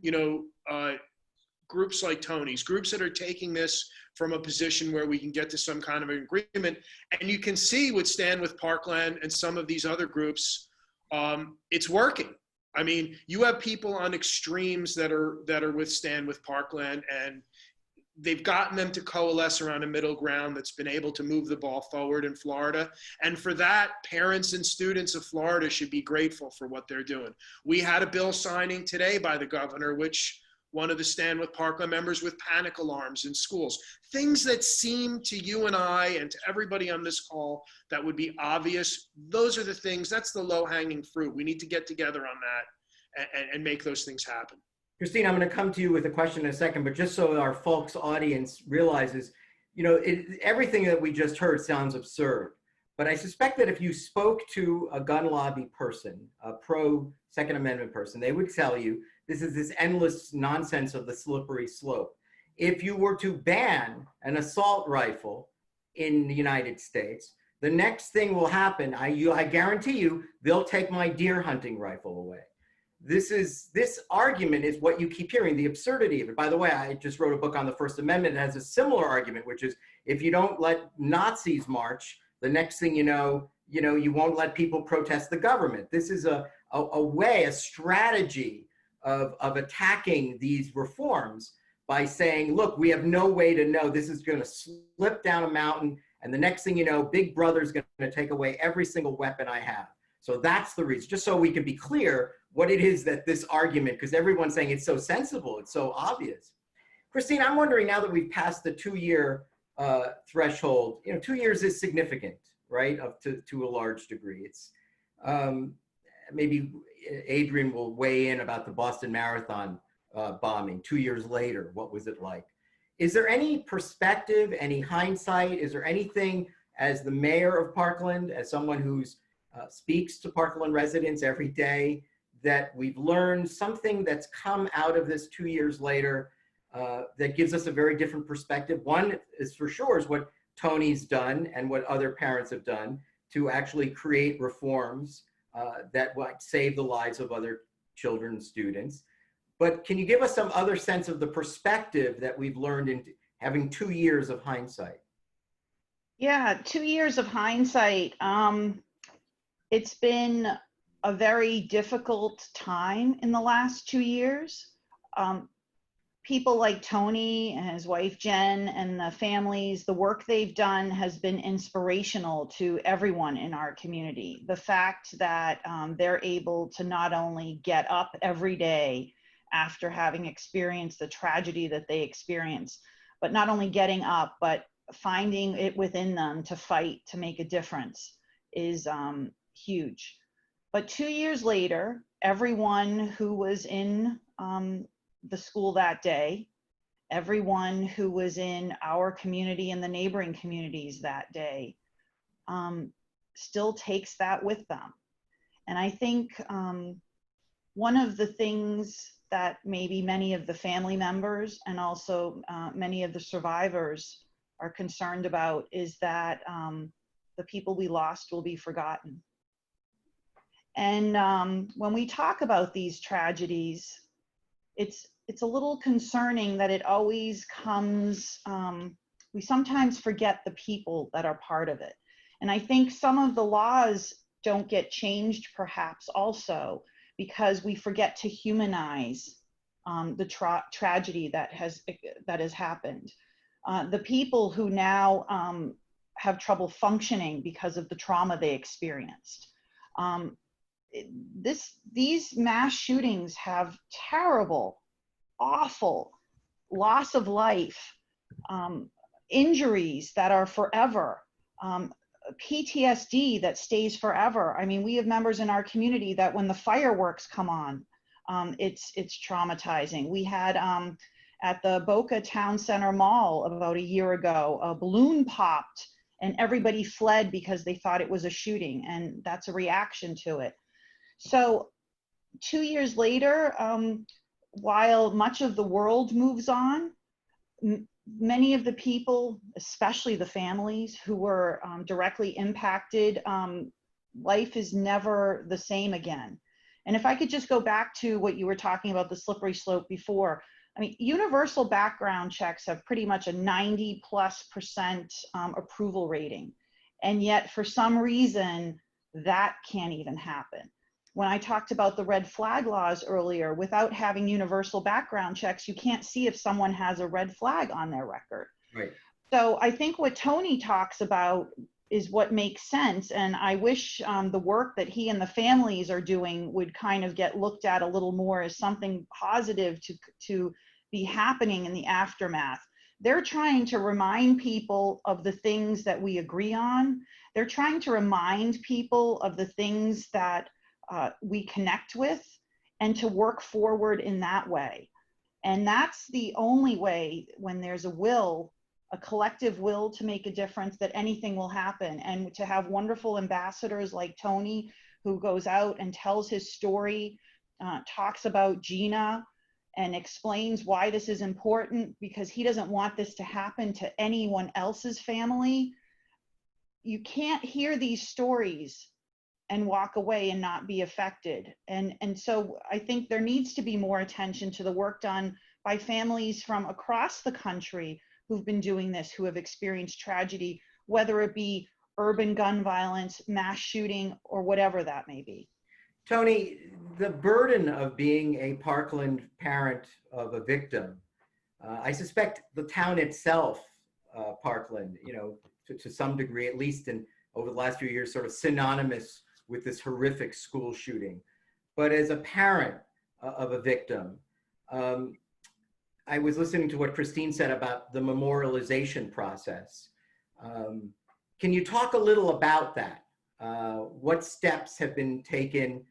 groups like Tony's, groups that are taking this from a position where we can get to some kind of an agreement. And you can see with Stand with Parkland and some of these other groups, it's working. I mean, you have people on extremes that are with Stand with Parkland, and they've gotten them to coalesce around a middle ground that's been able to move the ball forward in Florida. And for that, parents and students of Florida should be grateful for what they're doing. We had a bill signing today by the governor, which one of the Stand with Parkland members, with panic alarms in schools. Things that seem to you and I and to everybody on this call that would be obvious. Those are the things, that's the low-hanging fruit. We need to get together on that and make those things happen. Christine, I'm going to come to you with a question in a second, but just so our folks audience realizes, everything that we just heard sounds absurd. But I suspect that if you spoke to a gun lobby person, a pro Second Amendment person, they would tell you this is this endless nonsense of the slippery slope. If you were to ban an assault rifle in the United States, the next thing will happen, I guarantee you, they'll take my deer hunting rifle away. This argument is what you keep hearing, the absurdity of it. By the way, I just wrote a book on the First Amendment that has a similar argument, which is if you don't let Nazis march, the next thing you know, you won't let people protest the government. This is a strategy of attacking these reforms by saying, look, we have no way to know. This is going to slip down a mountain, and the next thing you know, Big Brother's going to take away every single weapon I have. So that's the reason, just so we can be clear what it is that this argument, because everyone's saying it's so sensible, it's so obvious. Christine, I'm wondering, now that we've passed the 2-year threshold, 2 years is significant, right, up to a large degree. It's maybe Adrian will weigh in about the Boston Marathon bombing 2 years later. What was it like? Is there any perspective, any hindsight? Is there anything, as the mayor of Parkland, as someone who's speaks to Parkland residents every day, that we've learned something that's come out of this 2 years later that gives us a very different perspective? One is for sure is what Tony's done and what other parents have done to actually create reforms that might save the lives of other children and students. But can you give us some other sense of the perspective that we've learned in having 2 years of hindsight? Yeah, 2 years of hindsight. It's been a very difficult time in the last 2 years. People like Tony and his wife Jen and the families, the work they've done has been inspirational to everyone in our community. The fact that they're able to not only get up every day after having experienced the tragedy that they experienced, but not only getting up, but finding it within them to fight to make a difference is huge. But 2 years later, everyone who was in the school that day, everyone who was in our community and the neighboring communities that day, still takes that with them. And I think one of the things that maybe many of the family members and also many of the survivors are concerned about is that the people we lost will be forgotten. And when we talk about these tragedies, it's a little concerning that it always comes, we sometimes forget the people that are part of it. And I think some of the laws don't get changed perhaps also because we forget to humanize the tragedy that has happened. The people who now have trouble functioning because of the trauma they experienced. These mass shootings have terrible, awful loss of life, injuries that are forever, PTSD that stays forever. I mean, we have members in our community that when the fireworks come on, it's traumatizing. We had at the Boca Town Center Mall about a year ago, a balloon popped and everybody fled because they thought it was a shooting, and that's a reaction to it. So 2 years later, while much of the world moves on, many of the people, especially the families who were directly impacted, life is never the same again. And if I could just go back to what you were talking about, the slippery slope before, I mean, universal background checks have pretty much a 90+% approval rating. And yet for some reason, that can't even happen. When I talked about the red flag laws earlier, without having universal background checks, you can't see if someone has a red flag on their record. Right. So I think what Tony talks about is what makes sense. And I wish the work that he and the families are doing would kind of get looked at a little more as something positive to be happening in the aftermath. They're trying to remind people of the things that we agree on. They're trying to remind people of the things that we connect with and to work forward in that way. And that's the only way, when there's a will, a collective will to make a difference, that anything will happen. And to have wonderful ambassadors like Tony, who goes out and tells his story, talks about Gina and explains why this is important, because he doesn't want this to happen to anyone else's family. You can't hear these stories and walk away and not be affected. And so I think there needs to be more attention to the work done by families from across the country who've been doing this, who have experienced tragedy, whether it be urban gun violence, mass shooting, or whatever that may be. Tony, the burden of being a Parkland parent of a victim, I suspect the town itself, Parkland, you know, to some degree, at least over the last few years, sort of synonymous with this horrific school shooting. But as a parent of a victim, I was listening to what Christine said about the memorialization process. Can you talk a little about that? What steps have been taken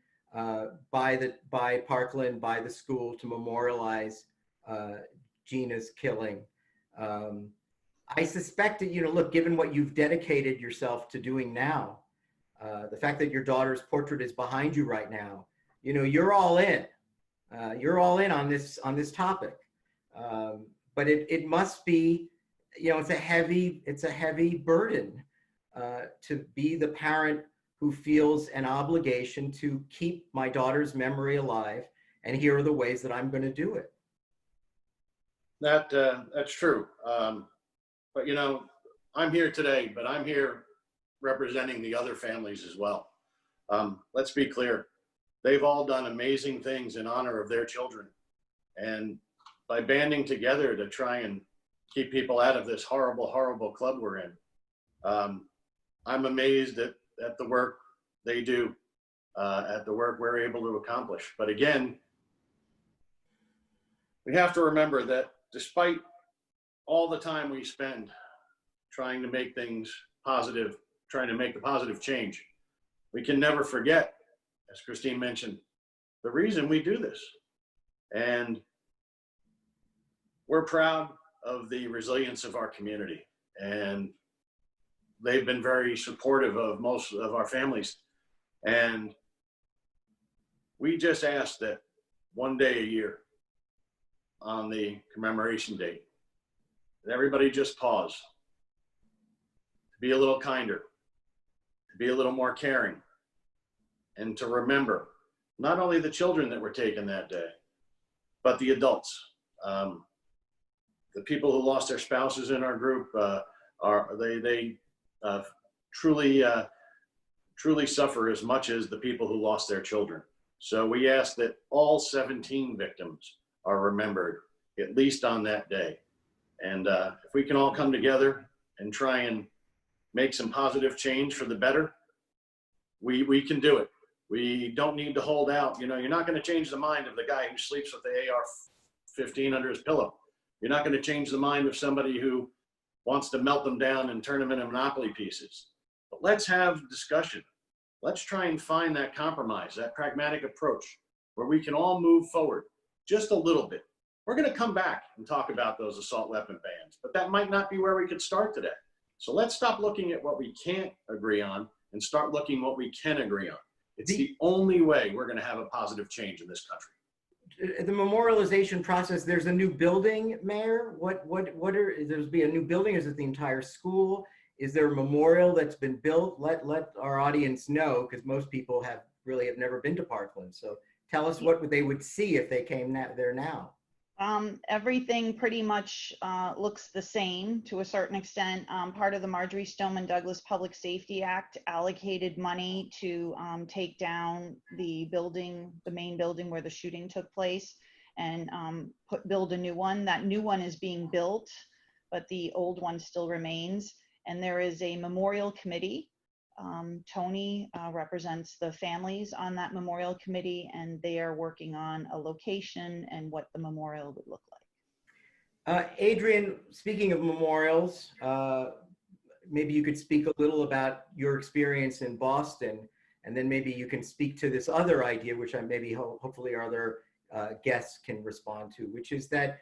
by Parkland, by the school, to memorialize Gina's killing? I suspect that, you know, look, given what you've dedicated yourself to doing now, the fact that your daughter's portrait is behind you right now, you know, you're all in. You're all in on this topic. But it must be, you know, it's a heavy burden to be the parent who feels an obligation to keep my daughter's memory alive, and here are the ways that I'm going to do it. That's true. But you know, I'm here today, but I'm here representing the other families as well. Let's be clear. they've all done amazing things in honor of their children. And by banding together to try and keep people out of this horrible, horrible club we're in, I'm amazed at the work they do, at the work we're able to accomplish. But again, we have to remember that despite all the time we spend trying to make things positive, trying to make the positive change, we can never forget, as Christine mentioned, the reason we do this. And we're proud of the resilience of our community, and they've been very supportive of most of our families. And we just ask that one day a year on the commemoration date, that everybody just pause, to be a little kinder, to be a little more caring, and to remember not only the children that were taken that day, but the adults. The people who lost their spouses in our group truly suffer as much as the people who lost their children. So we ask that all 17 victims are remembered, at least on that day. And if we can all come together and try and make some positive change for the better, we can do it. We don't need to hold out. You know, you're not going to change the mind of the guy who sleeps with the AR-15 under his pillow. You're not going to change the mind of somebody who wants to melt them down and turn them into Monopoly pieces. But let's have discussion. Let's try and find that compromise, that pragmatic approach where we can all move forward just a little bit. We're going to come back and talk about those assault weapon bans, but that might not be where we could start today. So let's stop looking at what we can't agree on and start looking what we can agree on. It's the only way we're going to have a positive change in this country. The memorialization process, there's a new building, Mayor. There's be a new building? Is it the entire school? Is there a memorial that's been built? Let our audience know, because most people have never been to Parkland. So tell us what they would see if they came there now. Everything pretty much looks the same to a certain extent. Part of the Marjory Stoneman Douglas Public Safety Act allocated money to take down the building, the main building where the shooting took place, and build a new one. That new one is being built, but the old one still remains. And there is a memorial committee. Tony represents the families on that memorial committee, and they are working on a location and what the memorial would look like. Adrian, speaking of memorials, maybe you could speak a little about your experience in Boston, and then maybe you can speak to this other idea, which hopefully our other guests can respond to, which is that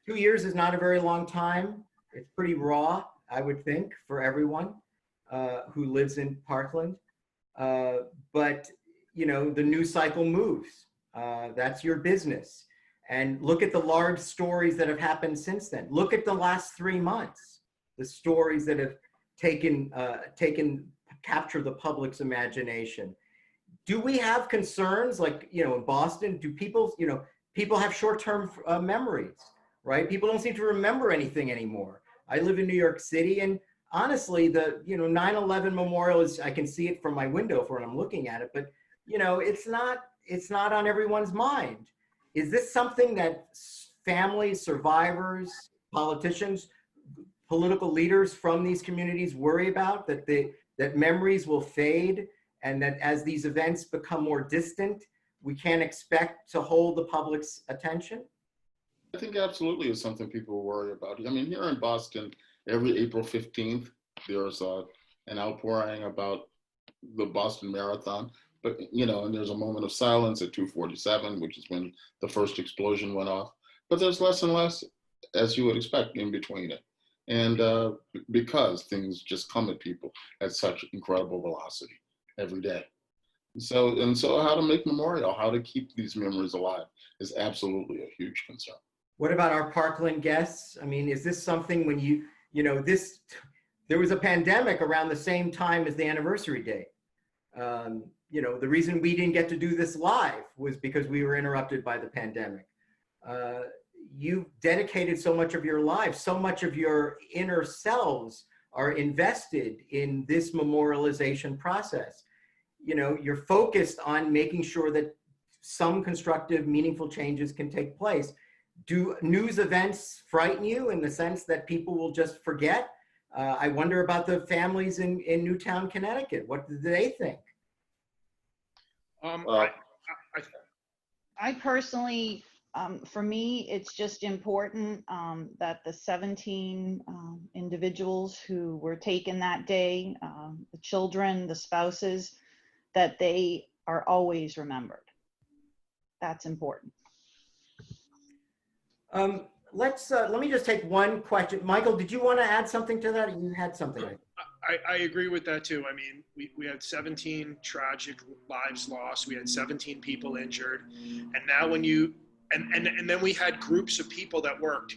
2 years is not a very long time. It's pretty raw, I would think, for everyone who lives in Parkland. But, you know, the news cycle moves. That's your business. And look at the large stories that have happened since then. Look at the last 3 months, the stories that have captured the public's imagination. Do we have concerns like, you know, in Boston, do people have short-term memories, right? People don't seem to remember anything anymore. I live in New York City, and honestly, the 9/11 memorial is, I can see it from my window when I'm looking at it, but you know, it's not on everyone's mind. Is this something that families, survivors, politicians, political leaders from these communities worry about, that memories will fade, and that as these events become more distant, we can't expect to hold the public's attention? I think absolutely is something people worry about. I mean, here in Boston, every April 15th, there's an outpouring about the Boston Marathon, but you know, and there's a moment of silence at 2:47, which is when the first explosion went off. But there's less and less, as you would expect, in between it, and because things just come at people at such incredible velocity every day. So how to make memorial, how to keep these memories alive is absolutely a huge concern. What about our Parkland guests? I mean, is this something when there was a pandemic around the same time as the anniversary date. You know, the reason we didn't get to do this live was because we were interrupted by the pandemic. You dedicated so much of your life, so much of your inner selves are invested in this memorialization process. you're focused on making sure that some constructive, meaningful changes can take place. Do news events frighten you in the sense that people will just forget? I wonder about the families in Newtown, Connecticut. What do they think? I personally, for me, it's just important that the 17 individuals who were taken that day, the children, the spouses, that they are always remembered. That's important. Let me just take one question. Michael, did you want to add something to that? You had something. I agree with that too. I mean, we had 17 tragic lives lost. We had 17 people injured. And now when and then we had groups of people that worked,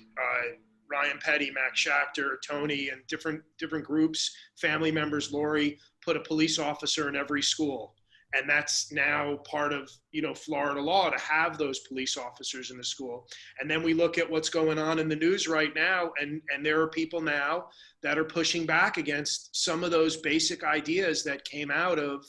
Ryan Petty, Max Schachter, Tony, and different groups, family members. Lori put a police officer in every school. And that's now part of, Florida law to have those police officers in the school. And then we look at what's going on in the news right now, and there are people now that are pushing back against some of those basic ideas that came out of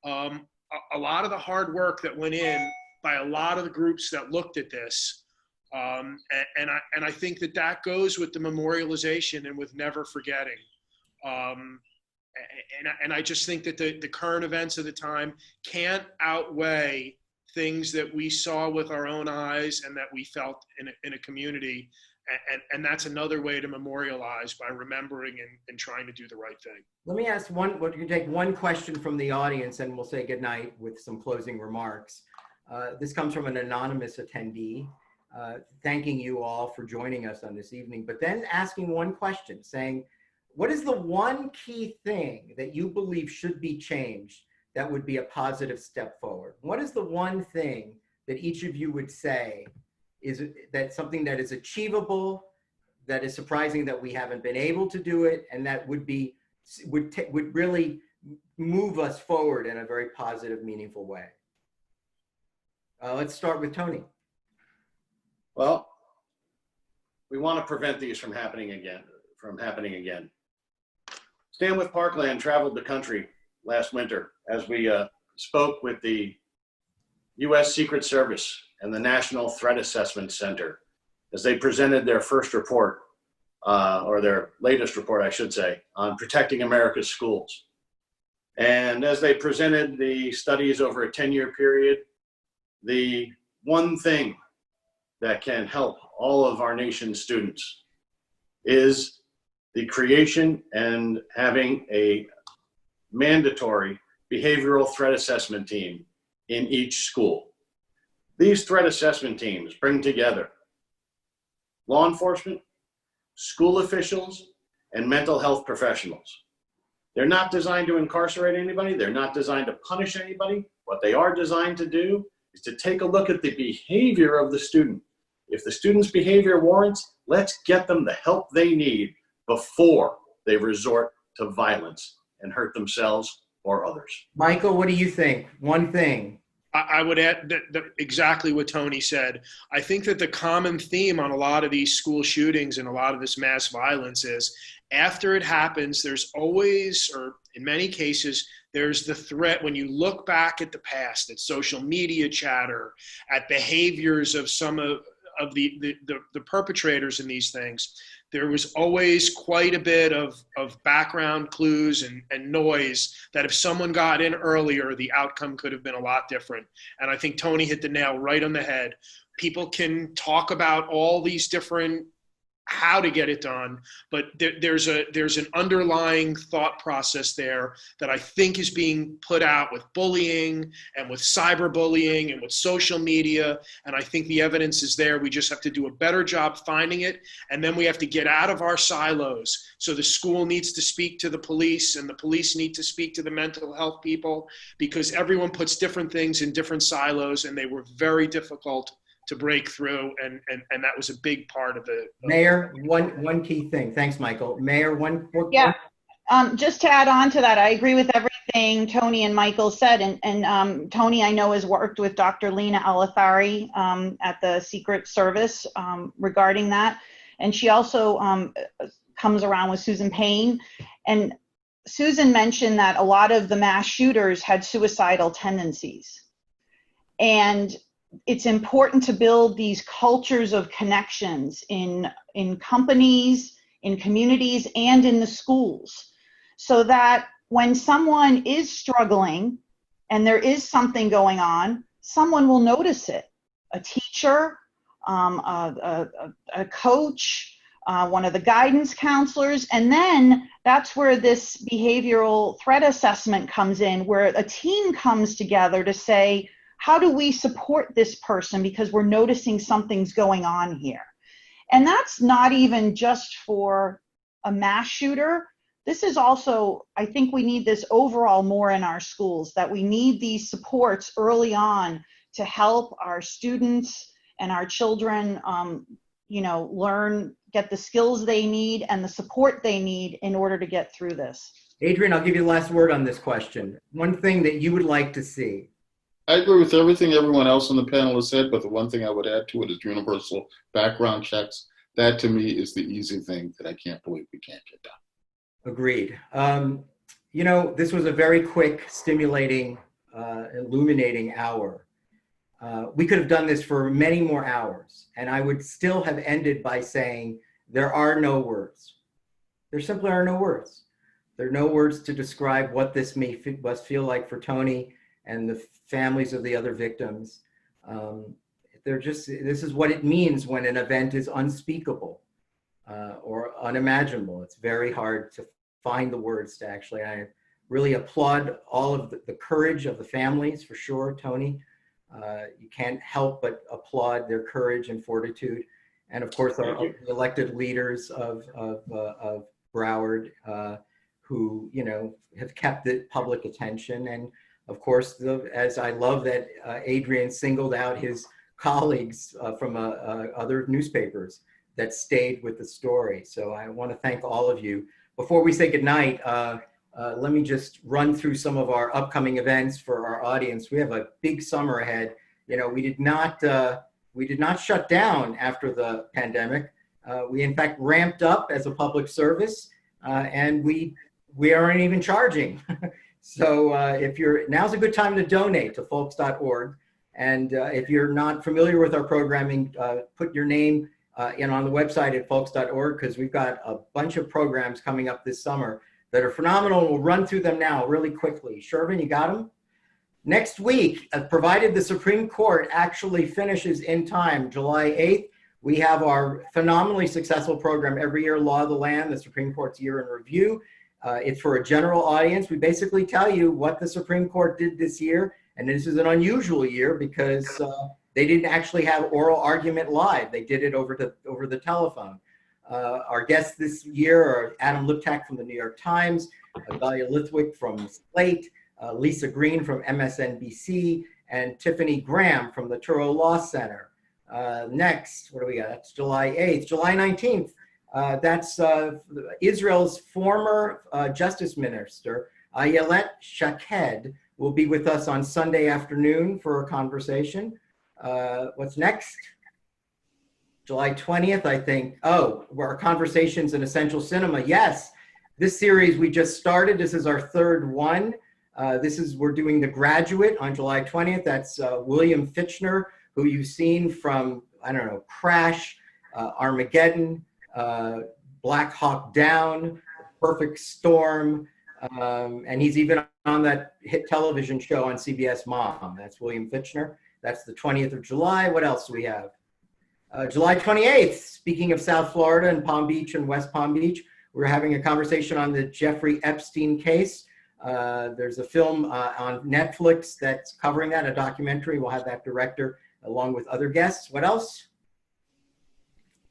a lot of the hard work that went in by a lot of the groups that looked at this. And I think that goes with the memorialization and with never forgetting. And I just think that the current events of the time can't outweigh things that we saw with our own eyes and that we felt in a community. And that's another way to memorialize, by remembering and trying to do the right thing. Let me ask you can take one question from the audience and we'll say goodnight with some closing remarks. This comes from an anonymous attendee, thanking you all for joining us on this evening, but then asking one question, saying, what is the one key thing that you believe should be changed that would be a positive step forward? What is the one thing that each of you would say is that something that is achievable, that is surprising that we haven't been able to do it, and that would really move us forward in a very positive, meaningful way? Let's start with Tony. Well, we want to prevent these from happening again. Stand with Parkland traveled the country last winter as we spoke with the U.S. Secret Service and the National Threat Assessment Center as they presented their first report, or their latest report, I should say, on protecting America's schools. And as they presented the studies over a 10-year period, the one thing that can help all of our nation's students is the creation and having a mandatory behavioral threat assessment team in each school. These threat assessment teams bring together law enforcement, school officials, and mental health professionals. They're not designed to incarcerate anybody. They're not designed to punish anybody. What they are designed to do is to take a look at the behavior of the student. If the student's behavior warrants, let's get them the help they need before they resort to violence and hurt themselves or others. Michael, what do you think? One thing. I would add that exactly what Tony said. I think that the common theme on a lot of these school shootings and a lot of this mass violence is, after it happens, there's always, or in many cases, there's the threat. When you look back at the past, at social media chatter, at behaviors of some of the perpetrators in these things, there was always quite a bit of background clues and noise that if someone got in earlier, the outcome could have been a lot different. And I think Tony hit the nail right on the head. People can talk about all these different how to get it done, but there's an underlying thought process there that I think is being put out with bullying and with cyberbullying and with social media. And I think the evidence is there. We just have to do a better job finding it. And then we have to get out of our silos. So the school needs to speak to the police, and the police need to speak to the mental health people, because everyone puts different things in different silos, and they were very difficult to break through, and that was a big part of the Mayor, one key thing. Thanks, Michael. Mayor, yeah. Just to add on to that, I agree with everything Tony and Michael said, and Tony, I know, has worked with Dr. Lena Alathari at the Secret Service regarding that, and she also comes around with Susan Payne, and Susan mentioned that a lot of the mass shooters had suicidal tendencies. And it's important to build these cultures of connections in companies, in communities, and in the schools, so that when someone is struggling and there is something going on, someone will notice it. A teacher, a coach, one of the guidance counselors, and then that's where this behavioral threat assessment comes in, where a team comes together to say, how do we support this person because we're noticing something's going on here? And that's not even just for a mass shooter. This is also, I think we need this overall more in our schools, that we need these supports early on to help our students and our children, learn, get the skills they need and the support they need in order to get through this. Adrian, I'll give you the last word on this question. One thing that you would like to see. I agree with everything everyone else on the panel has said, but the one thing I would add to it is universal background checks. That to me is the easy thing that I can't believe we can't get done. Agreed. This was a very quick, stimulating, illuminating hour. We could have done this for many more hours, and I would still have ended by saying there are no words. There simply are no words. There are no words to describe what this must feel like for Tony and the families of the other victims. This is what it means when an event is unspeakable or unimaginable. It's very hard to find the words to actually. I really applaud all of the courage of the families, for sure, Tony. You can't help but applaud their courage and fortitude. And of course, our elected leaders of Broward who, have kept the public attention. And of course, as I love that Adrian singled out his colleagues from other newspapers that stayed with the story. So I want to thank all of you. Before we say goodnight, let me just run through some of our upcoming events for our audience. We have a big summer ahead. We did not shut down after the pandemic. We in fact ramped up as a public service, and we aren't even charging. So now's a good time to donate to FOLCS.org. And if you're not familiar with our programming, put your name in on the website at FOLCS.org, because we've got a bunch of programs coming up this summer that are phenomenal. We'll run through them now really quickly. Shervin, you got them? Next week, provided the Supreme Court actually finishes in time, July 8th, we have our phenomenally successful program every year, Law of the Land, the Supreme Court's Year in Review. It's for a general audience. We basically tell you what the Supreme Court did this year. And this is an unusual year because they didn't actually have oral argument live. They did it over the telephone. Our guests this year are Adam Liptak from the New York Times, Dahlia Lithwick from Slate, Lisa Green from MSNBC, and Tiffany Graham from the Turo Law Center. Next, what do we got? That's July 8th. July 19th, that's Israel's former Justice Minister, Ayelet Shaked, will be with us on Sunday afternoon for a conversation. What's next? July 20th, I think. Oh, our Conversations in Essential Cinema. Yes, this series we just started. This is our third one. We're doing The Graduate on July 20th. That's William Fichtner, who you've seen from, Crash, Armageddon, Black Hawk Down, Perfect Storm, and he's even on that hit television show on CBS Mom. That's William Fichtner. That's the 20th of July. What else do we have? July 28th, speaking of South Florida and Palm Beach and West Palm Beach, we're having a conversation on the Jeffrey Epstein case. There's a film on Netflix that's covering that, a documentary. We'll have that director along with other guests. What else?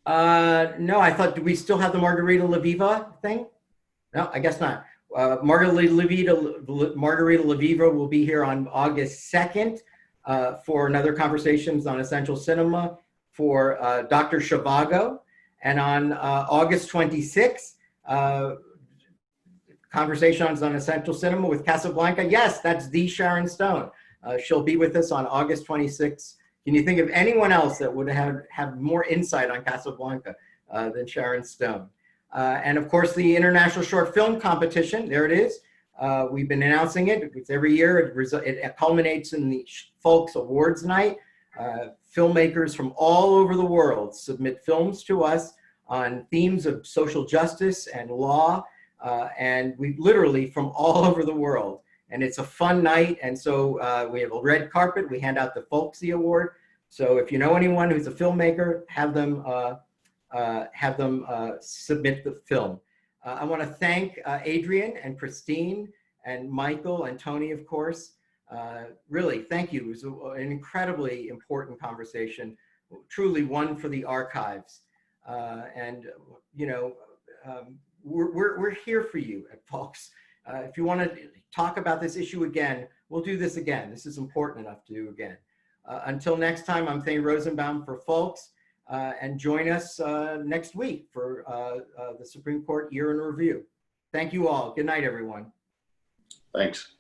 No, I thought, do we still have the Margarita La Viva thing? No, I guess not. Margarita La Viva will be here on August 2nd for another Conversations on Essential Cinema for Dr. Zhivago. And on August 26th, Conversations on Essential Cinema with Casablanca. Yes, that's the Sharon Stone. She'll be with us on August 26th. Can you think of anyone else that would have more insight on Casablanca than Sharon Stone? And of course, the International Short Film Competition, there it is. We've been announcing it. It's every year. It culminates in the FOLCS Awards Night. Filmmakers from all over the world submit films to us on themes of social justice and law, and we literally from all over the world. And it's a fun night, and so we have a red carpet. We hand out the FOLCS Award. So if you know anyone who's a filmmaker, have them submit the film. I want to thank Adrian and Christine and Michael and Tony, of course. Really, thank you. It was an incredibly important conversation, truly one for the archives. And you know, we're here for you at FOLCS. If you want to talk about this issue again, we'll do this again. This is important enough to do again. Until next time, I'm Thane Rosenbaum for FOLCS, and join us next week for the Supreme Court Year in Review. Thank you all. Good night, everyone. Thanks.